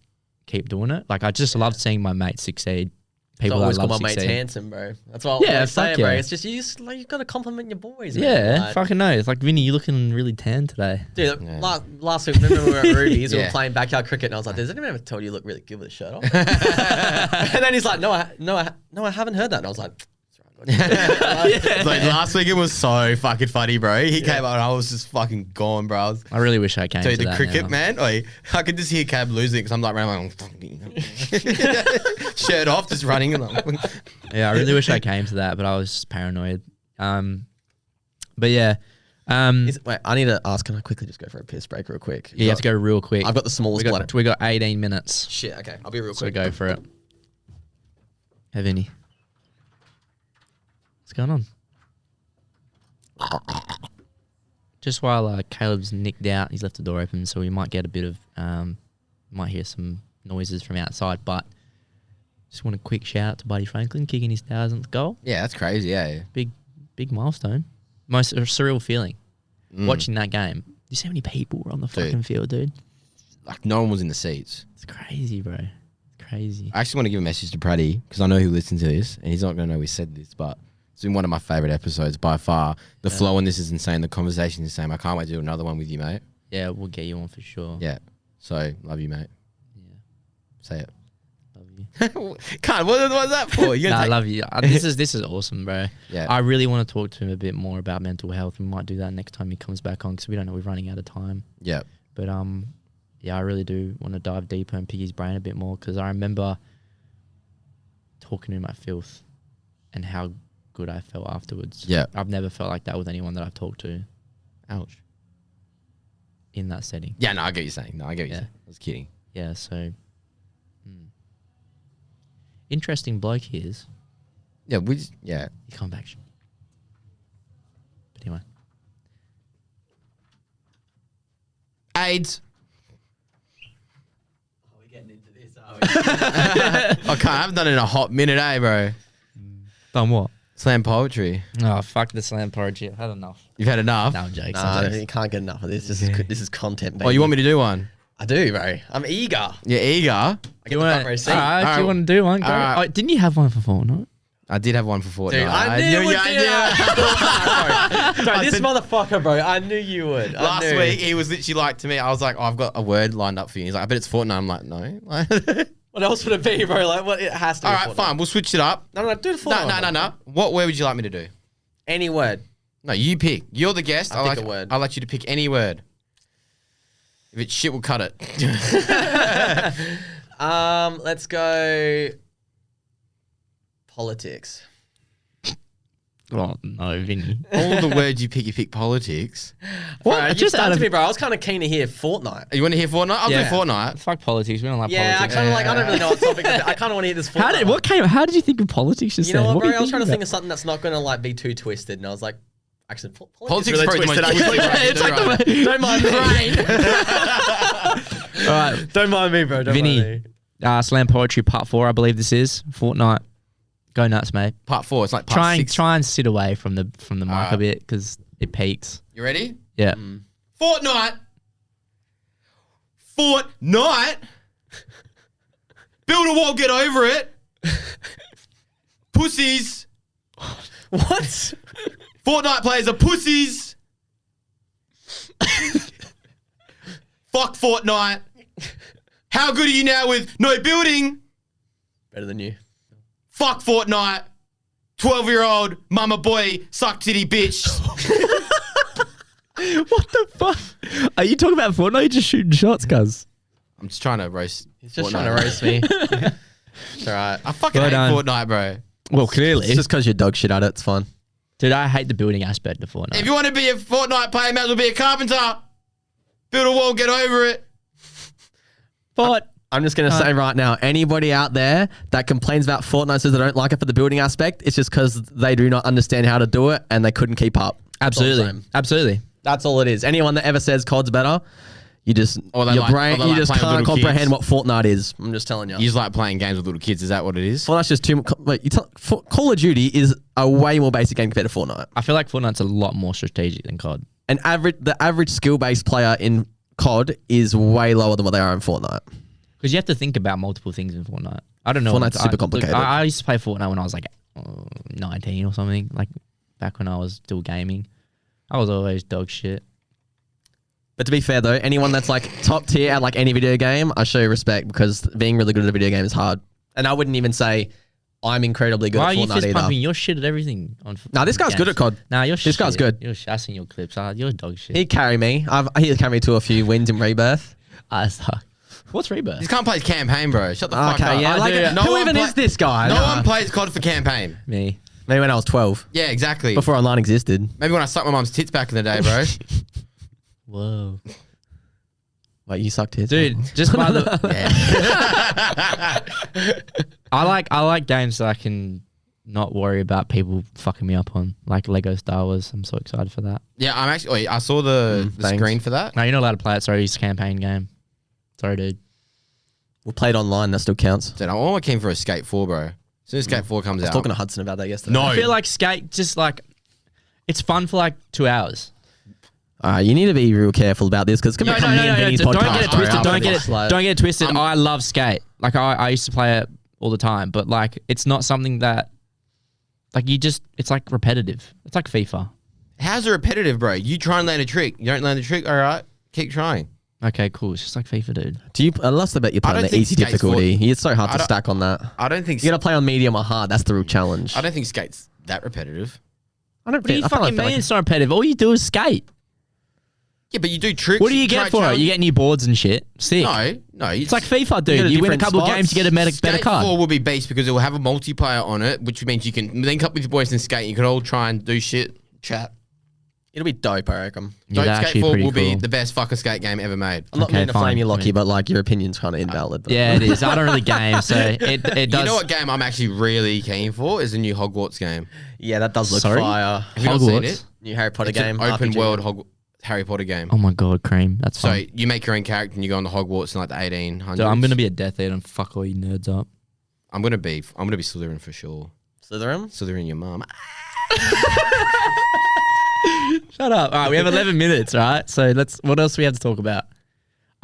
keep doing it. Like, I just love seeing my mates succeed. People I always that call love my mates succeed. handsome, bro. That's what Yeah, I say, fuck bro. yeah. It's just you've got to compliment your boys, man. Yeah, Like, fucking no. It's like, Vinny, you're looking really tan today. dude, last week, remember we were at Ruby's, we were Yeah. playing backyard cricket, and I was like, "Does anyone ever told you look really good with a shirt off?" And then he's like, "No, I haven't heard that." And I was like, Like last week it was so fucking funny, bro. He came out and I was just fucking gone, bro. I was I really wish I came to the that cricket now. man. Like, I could just hear Cab losing because I'm like running like, shirt off, just running. And like, Yeah, I really wish I came to that, but I was just paranoid. But yeah. Wait, I need to ask. Can I quickly just go for a piss break real quick? You have to go real quick. I've got the smallest bladder. We got 18 minutes, Shit. Okay, I'll be real so quick. go for it. Hey, Vinny. What's going on? Just while Caleb's nicked out, he's left the door open, so we might get a bit of, might hear some noises from outside, but just want a quick shout out to Buddy Franklin kicking his 1000th goal. yeah, that's crazy. Yeah, Big milestone. Most surreal feeling. Watching that game. Do you see how many people were on the fucking field, dude? like no one was in the seats. It's crazy, bro. It's crazy. I actually want to give a message to Pratty because I know who listens to this, and he's not going to know we said this, but it's been one of my favorite episodes by far. The flow on this is insane. The conversation is insane. I can't wait to do another one with you, mate. Yeah, we'll get you on for sure. Yeah. So love you, mate. Yeah. Say it. Love you. Can't. What's that for? Nah, I love you. This is awesome, bro. Yeah. I really want to talk to him a bit more about mental health. We might do that next time he comes back on because we don't know, we're running out of time. Yeah. But yeah, I really do want to dive deeper and pick his brain a bit more because I remember talking to him at filth and how good I felt afterwards. Yeah. I've never felt like that with anyone that I've talked to Ouch. in that setting. Yeah, no, I get what you're saying. No, I get what you're saying. I was kidding. Yeah, so interesting bloke he is. Yeah, we just, yeah. You come back. But anyway. AIDS. We're getting into this, are I haven't done it in a hot minute, bro. Done what? Slam poetry. Oh, fuck the slam poetry. I've had enough. You've had enough? No, I'm joking. Nah, you can't get enough of this. This is content, baby. Oh, you want me to do one? I do, bro. I'm eager. You're eager? I get the front row seat. Alright, Alright. you want to do one? Go. Alright. Oh, didn't you have one for Fortnite? I did have one for Fortnite. Dude, I knew you would do that. Bro, this motherfucker, bro. I knew you would. Last week, he was literally like to me, I was like, oh, I've got a word lined up for you. He's like, I bet it's Fortnite. I'm like, no. What else would it be, bro? Like, what? It has to be. All right, Fortnite. fine. We'll switch it up. No, do the Fortnite. No. What word would you like me to do? Any word. No, you pick. You're the guest. I'll pick a word. I'll let you to pick any word. If it's shit, we'll cut it. Let's go. Politics. Oh, no, Vinny. All the words you pick politics. Bro, What? you Just out stumped of- me, bro. I was kind of keen to hear Fortnite. You want to hear Fortnite? I'll Yeah. do Fortnite. Fuck politics. We don't like Yeah, politics. I don't really know what topic. I kind of want to hear this Fortnite. How did you think of politics just You know then? what, were bro? you I was trying to thinking think of something that's not going to like be too twisted, and I was like, actually, Politics really is probably the most twisted. twisted It's right, like right. don't mind me. about? All right, Don't mind me, bro. Don't mind Vinny. me. Slam poetry part 4, I believe this is. Fortnite. Go nuts, mate. Part 4. It's like part 6. Try and sit away from the mic a Alright. bit because it peaks. You ready? Yeah. Fortnite. Fortnite. Build a wall, get over it. Pussies. What? Fortnite players are pussies. Fuck Fortnite. How good are you now with no building? Better than you. Fuck Fortnite. 12-year-old mama boy suck titty bitch. What the fuck? Are you talking about Fortnite? Or you just shooting shots, cuz? I'm just trying to roast. He's just Fortnite. trying to roast me. It's alright. I fucking Well hate done. Fortnite, bro. Well, clearly. It's just because you're dog shit at it. It's fun. Dude, I hate the building aspect of Fortnite. If you want to be a Fortnite player, might as well be a carpenter. Build a wall, get over it. But I'm just going to say right now, anybody out there that complains about Fortnite says they don't like it for the building aspect, it's just because they do not understand how to do it and they couldn't keep up. That's all I'm absolutely. saying. Absolutely. That's all it is. Anyone that ever says COD's better, you just, Or they your like- or brain, they you like just playing with can't little comprehend kids. what Fortnite is. I'm just telling you. You just like playing games with little kids. Is that what it is? Fortnite's just too much. Wait, Call of Duty is a way more basic game compared to Fortnite. I feel like Fortnite's a lot more strategic than COD. The average skill-based player in COD is way lower than what they are in Fortnite. Because you have to think about multiple things in Fortnite. I don't know. Fortnite's super complicated. I used to play Fortnite when I was like 19 or something, like back when I was still gaming. I was always dog shit. But to be fair though, anyone that's like top tier at like any video game, I show you respect because being really good at a video game is hard. And I wouldn't even say I'm incredibly good Why are at you Fortnite fist either. pumping? You're shit at everything. Nah, this guy's good at COD. Nah, you're This guy's good. You're I've seen your clips. You're dog shit. He'd carry me. He'd carry me to a few wins in Rebirth. I suck. What's Rebirth? You can't play campaign, bro. Shut the fuck up. Okay, yeah. I Like, do. No who one even is this guy? No one plays COD for campaign. Me. Maybe when I was 12, Yeah, exactly. before online existed. Maybe when I sucked my mum's tits back in the day, bro. Whoa. Like you sucked his. Dude, just by the Yeah. I like games that I can not worry about people fucking me up on, like Lego Star Wars. I'm so excited for that. Yeah, I'm actually. I saw the thanks. screen for that. No, you're not allowed to play it. Sorry, it's a campaign game. Sorry, dude. We'll play it online. That still counts. Dude, I'm all keen for a Skate 4, bro. As soon as Skate 4 comes I was out. talking to Hudson about that yesterday. No. I feel like skate just like it's fun for like 2 hours. You need to be real careful about this because it's going to become me and Vinny's Don't podcast. get it twisted. Don't get it. Don't get it twisted. I love skate. Like I used to play it all the time, but like it's not something that like it's like repetitive. It's like FIFA. How's it repetitive, bro? You try and land a trick. You don't land the trick, all right? Keep trying. Okay, cool. It's just like FIFA, dude. Do you? Unless I bet you're I playing don't the think easy Skate's difficulty. It's so hard I to don't- stack on that. I don't think You gotta play on medium or hard. That's the real challenge. I don't think Skate's that repetitive. I don't What do you I feel fucking mean it's not repetitive? All you do is skate. Yeah, but you do tricks. What do you get for it? You get new boards and shit. Sick. No. It's like FIFA, You go to dude. You win a different couple of spots. games, you get a better Skate card. 4 will be beast because it will have a multiplayer on it, which means you can link up with your boys and skate. You can all try and do shit, chat. It'll be dope, I reckon. Yeah, Dope that's Skate actually 4 pretty will be cool. the best fucker skate game ever made. I'm not Okay, meaning to flame fine. you, Lockie, but like your opinion's kind of invalid. But Yeah, it is. I don't really game, so it does. You know what game I'm actually really keen for is the new Hogwarts game. yeah, that does look Sorry? fire. Have you not seen Hogwarts? it? New Harry Potter It's game, an open RPG. world Harry Potter game. Oh my god, cream. That's So fun. you make your own character and you go on the Hogwarts in like the 1800s. So I'm gonna be a Death Eater and fuck all you nerds up. I'm gonna be Slytherin for sure. Slytherin. Slytherin, your mum. Shut up. All right, we have 11 minutes, right? So what else do we have to talk about?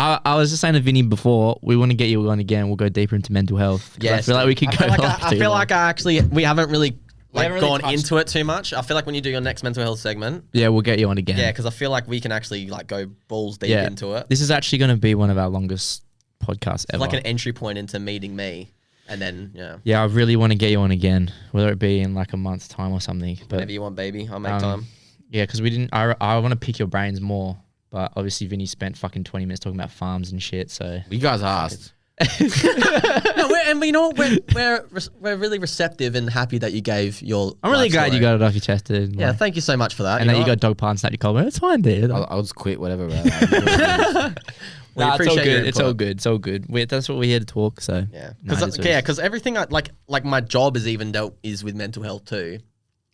I was just saying to Vinny before, we want to get you on again. We'll go deeper into mental health. 'Cause I feel like we could go I feel like I actually we haven't really haven't really gone touched- into it too much. I feel like when you do your next mental health segment, Yeah, we'll get you on again. yeah, because I feel like we can actually like go balls deep Yeah. into it. This is actually going to be one of our longest podcasts ever. Like an entry point into meeting me, and then Yeah, I really want to get you on again, whether it be in like a month's time or something. But whenever you want, baby, I'll make time. yeah, because we didn't. I want to pick your brains more, but obviously Vinny spent fucking 20 minutes talking about farms and shit. So You guys asked. No, and you know what? We're really receptive and happy that you gave your. I'm really life glad you story. got it off your chest, dude. Yeah, Like, thank you so much for that. and then you got dog pile and snapped your collar. It's fine, dude. I'll just quit whatever. Bro. We Nah, it's all appreciate your good. It's all input. good. It's all good. That's what we're here to talk. So Yeah, Nah, it is what it is. because everything I like my job is even is with mental health too.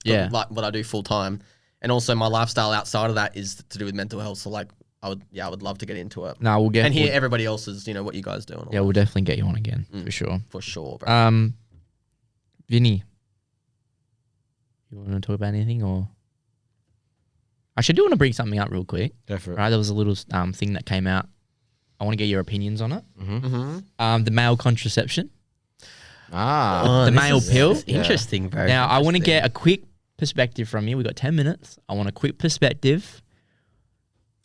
Yeah. like what I do full time, and also my lifestyle outside of that is to do with mental health. So like I would love to get into it Nah, we'll get. and hear we'll- everybody else's what you guys do. And all yeah, that. we'll definitely get you on again for sure. For sure, bro. Vinny, you want to talk about anything or? Actually, I do want to bring something up real quick. Go for it. Right, there was a little thing that came out. I want to get your opinions on it. Mm-hmm. The male contraception. Ah. The male pill? Interesting, bro. Now, I want to get a quick perspective from you. We got 10 minutes. I want a quick perspective.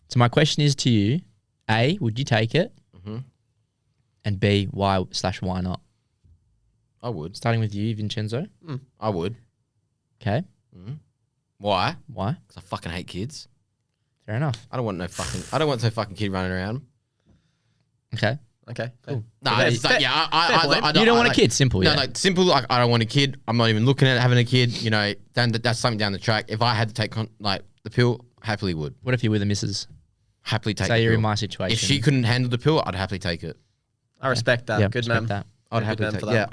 So my question is to you: A, would you take it? Mhm. And B, why not? I would. Starting with you, Vincenzo. I would. Okay, Why? why? Because I fucking hate kids. Fair enough. I don't want no fucking kid running around. Okay. Okay, cool. No, Fair- it's like, fair- yeah, fair point. I You don't want a like- kid. Simple. No, Yeah. like simple. Like I don't want a kid. I'm not even looking at having a kid. You know, then that's something down the track. If I had to take the pill, happily would. What if you're with a missus? Happily take. Say the you're pill. in my situation. If she couldn't handle the pill, I'd happily take it. I respect that. Yeah, Good respect man. that. I'd Good happily man take. for Yeah,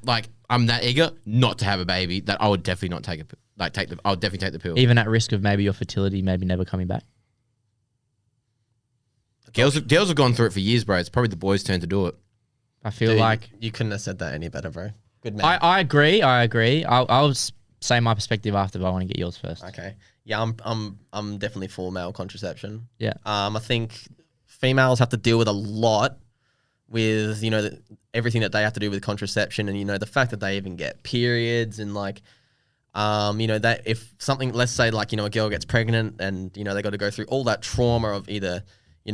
that. I'm that eager not to have a baby that I would definitely not take I would definitely take the pill. Even at risk of maybe your fertility, maybe never coming back. Girls have gone through it for years, bro. It's probably the boys' turn to do it. I feel Dude, like you couldn't have said that any better, bro. Good man. I agree. I'll say my perspective after, but I want to get yours first. Okay. Yeah, I'm definitely for male contraception. Yeah. I think females have to deal with a lot with everything that they have to do with contraception, and the fact that they even get periods and like, that if something, let's say like a girl gets pregnant and they got to go through all that trauma of either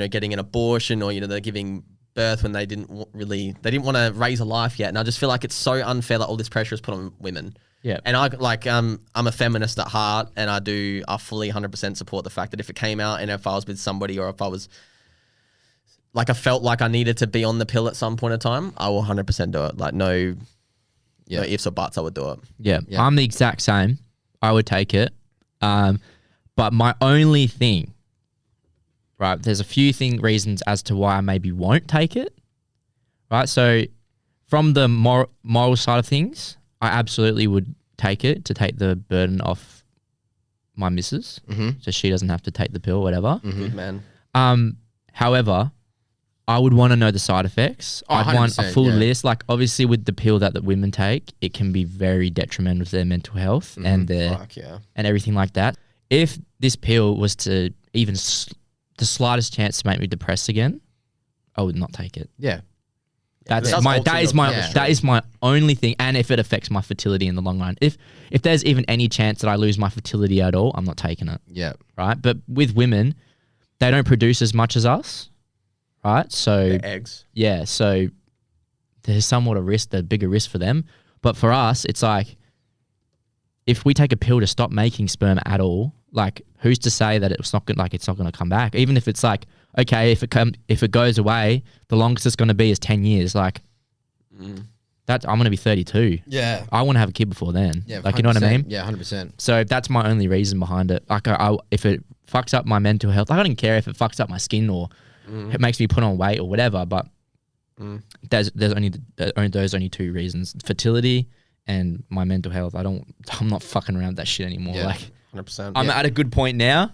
getting an abortion or they're giving birth when they didn't want to raise a life yet, and I just feel like it's so unfair that all this pressure is put on women. Yeah. And I'm a feminist at heart, and I fully 100% support the fact that if it came out and if I was with somebody or if I was like I felt like I needed to be on the pill at some point in time, I will 100% do it. Like no ifs or buts, I would do it. Yeah, I'm the exact same. I would take it. But my only thing, right, there's a few reasons as to why I maybe won't take it. Right, so from the moral side of things, I absolutely would take it to take the burden off my missus, so she doesn't have to take the pill, whatever. Good man. However, I would want to know the side effects. Oh, I'd want a 100%, full yeah. list. Like obviously with the pill that the women take, it can be very detrimental to their mental health and their Fuck yeah. and everything like that. If this pill was to even the slightest chance to make me depressed again, I would not take it. Yeah. That's alter that is my only thing. And if it affects my fertility in the long run, if there's even any chance that I lose my fertility at all, I'm not taking it. Yeah. Right. But with women, they don't produce as much as us. Right. So They're eggs. yeah. So there's somewhat a bigger risk for them. But for us, it's like, if we take a pill to stop making sperm at all, like who's to say that it's not going to come back? Even if it's like, okay, if it goes away, the longest it's going to be is 10 years. Like that, I'm going to be 32. Yeah. I want to have a kid before then. Yeah. Like, you know what I mean? Yeah, 100%. So that's my only reason behind it. Like, if it fucks up my mental health, like, I don't care if it fucks up my skin or it makes me put on weight or whatever. But there's only those two reasons: fertility and my mental health. I'm not fucking around with that shit anymore. Yeah. Like, 100%. I'm at a good point now.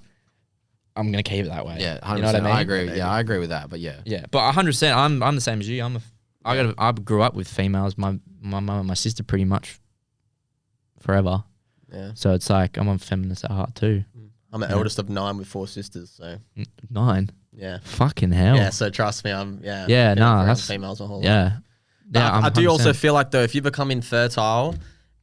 I'm gonna keep it that way. Yeah, 100%. You know what I mean? I agree. Yeah, I agree with that. But yeah. Yeah, but 100%. I'm the same as you. I grew up with females. My mum and my sister pretty much forever. Yeah. So it's like I'm a feminist at heart too. I'm the eldest of 9 with 4 sisters, so 9. yeah. Fucking hell. Yeah, so trust me, Yeah, been nah, around that's females my whole life. Yeah. Yeah, I do also 100%. feel like though, if you become infertile,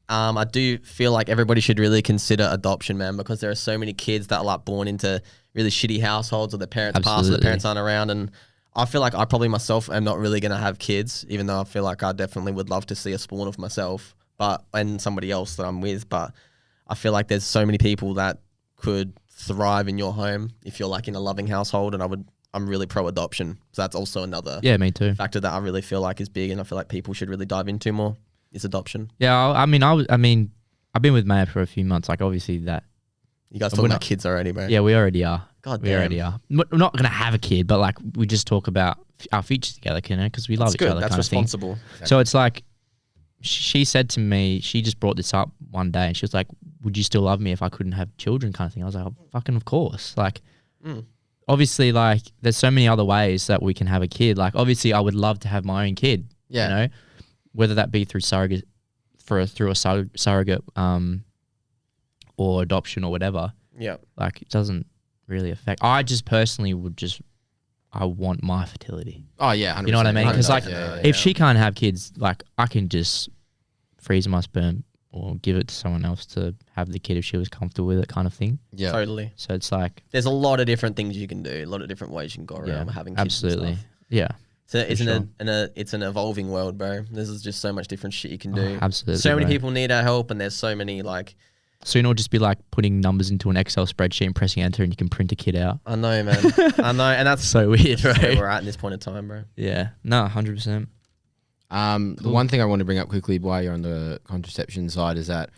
I do feel like everybody should really consider adoption, man, because there are so many kids that are like born into really shitty households, or their parents pass, or Absolutely. their parents aren't around, and I feel like I probably myself am not really gonna have kids, even though I feel like I definitely would love to see a spawn of myself, and somebody else that I'm with. But I feel like there's so many people that could thrive in your home if you're like in a loving household, and I'm really pro adoption. So that's also another Yeah, me too. factor that I really feel like is big, and I feel like people should really dive into more, is adoption. Yeah, I mean, I've been with Maya for a few months. Like, obviously that. You guys We're talking not- about kids already, bro? Yeah, we already are. God We damn. already are. We're not gonna have a kid, but like we just talk about our future together, you know, because we love That's each good. other. That's kind of thing. responsible. So it's like, she said to me, she just brought this up one day, and she was like, "Would you still love me if I couldn't have children?" Kind of thing. I was like, oh, "Fucking of course." Like, obviously, like there's so many other ways that we can have a kid. Like, obviously, I would love to have my own kid. Yeah. You know, whether that be through surrogate, through a surrogate, or adoption or whatever. Yeah. Like, it doesn't really affect. I just personally I want my fertility. Oh yeah, 100%. You know what I mean? Because like, Yeah. if she can't have kids, like I can just freeze my sperm or give it to someone else to have the kid if she was comfortable with it, kind of thing. Yeah. Totally. So it's like, There's a lot of different things you can do, a lot of different ways you can go around yeah, having kids. absolutely, And stuff. yeah, So it's sure. it's an evolving world, bro. There's just so much different shit you can do. Oh, absolutely. So many bro. people need our help, and there's so many like. Soon it'll just be like putting numbers into an Excel spreadsheet and pressing enter, and you can print a kid out. I know, man. I know, and that's So weird, where right? we're at in this point in time, bro. Yeah, no, 100%. The one thing I want to bring up quickly while you're on the contraception side is that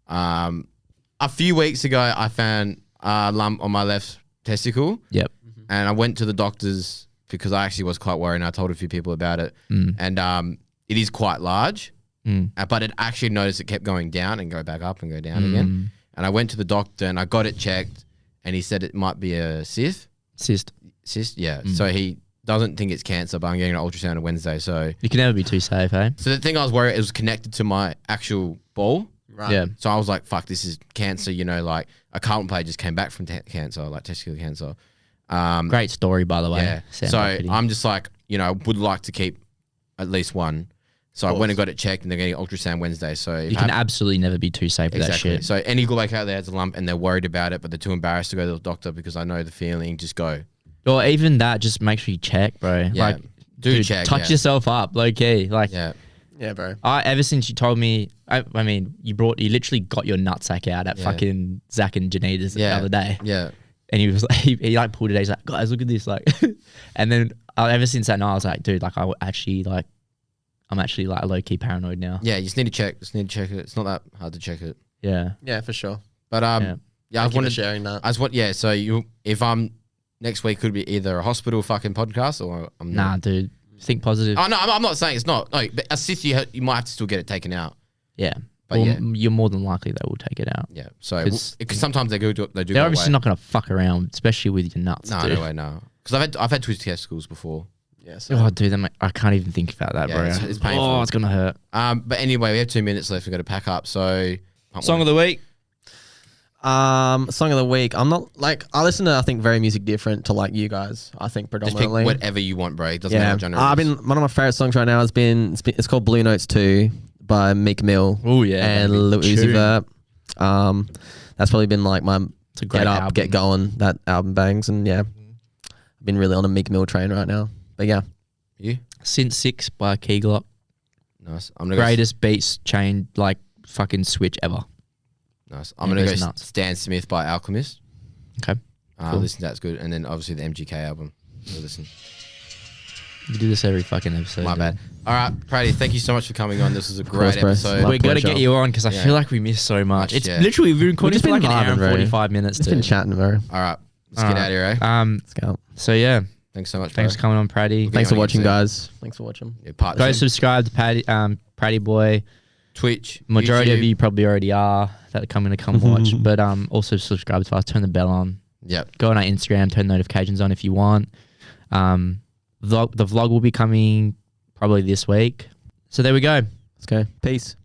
a few weeks ago I found a lump on my left testicle, Yep. and I went to the doctors because I actually was quite worried, and I told a few people about it. And it is quite large, but it actually noticed it kept going down and go back up and go down again. And I went to the doctor and I got it checked, and he said it might be a cyst. Cyst. Yeah. So he doesn't think it's cancer, but I'm getting an ultrasound on Wednesday. So You can never be too safe, eh? the thing I was worried, it was connected to my actual ball. Right. Yeah. So I was like, fuck, this is cancer. You know, like a Carlton player just came back from cancer, like testicular cancer. Great story, by the way. Yeah. Sounds So like pity. I'm just like, you know, would like to keep at least one. So I went and got it checked, and they're getting ultrasound Wednesday. So if you can absolutely never be too safe with that exactly. shit. So any bloke out there has a lump and they're worried about it, but they're too embarrassed to go to the doctor because I know the feeling. Just go. Or even that, just make sure you check, bro. Yeah. Like, Do dude, check. touch yeah. yourself up, low key. Like, Yeah. Yeah, bro. ever since you told me, I mean, you literally got your nutsack out at Yeah. fucking Zach and Janita's the Yeah. other day, Yeah. and he was like, he like pulled it. He's like, guys, look at this, like, and then ever since that night, I was like, dude, like, I'm actually like low key paranoid now. Yeah. You just need to check. Just need to check it. It's not that hard to check it. Yeah, Yeah, for sure. But Yeah. I Thank you for wanted. sharing that. I just want. Yeah. So if I'm next week, could be either a hospital fucking podcast or I'm nah, not. dude, think positive. Oh no, I'm not saying it's not. No, but a cyst you might have to still get it taken out. Yeah, But well, yeah. you're more than likely they will take it out. Yeah. So 'Cause- because sometimes they do. They do. They're go obviously away. not gonna fuck around, especially with your nuts. No, dude. no way, no. Because I've had twisted testicles before. Yeah, so Oh, dude, I can't even think about that, Yeah, bro. it's painful. Oh, it's gonna hurt. But anyway, we have 2 minutes left. We've got to pack up. So Song of the week. Song of the week. I'm not like I listen to I think very music different to like you guys. I think Just pick predominantly. whatever you want, bro. It doesn't Yeah, matter what genre. I've it is. been one of my favorite songs right now has been it's called Blue Notes 2 by Meek Mill. Oh yeah, and baby. Lil Uzi Tune. Vert. That's probably been like my It's a great get up, album. get going. That album bangs, and yeah, I've been really on a Meek Mill train right now. But yeah, You? Sin 6 by Key Glock. Nice. I'm gonna Greatest beats chain like fucking switch ever. Go, nice. I'm Yeah, gonna go goes nuts. Stan Smith by Alchemist. Okay. Listen to that's good. And then obviously the MGK album. So listen. You do this every fucking episode. My dude. bad. All right, Pratty, thank you so much for coming on. This was a course, great bro. episode. My We got to pleasure. get you on because I Yeah. feel like we missed so much. It's yeah. literally we've been recording just for like been an hour and vibing, bro. 45 minutes. it's been dude. chatting, bro. All right, let's All get right. out of here, eh? Let's go. So yeah, Thanks so much, thanks for coming on, Pratty. Okay. Thanks for on watching, YouTube. guys. Thanks for watching. Yeah, part Go two. subscribe to Pratty Boy. Twitch. Majority YouTube. of you probably already are that are coming to come watch, but also subscribe to us. Turn the bell on. Yep. Go on our Instagram. Turn notifications on if you want. The vlog will be coming probably this week. So there we go. Let's go. Peace.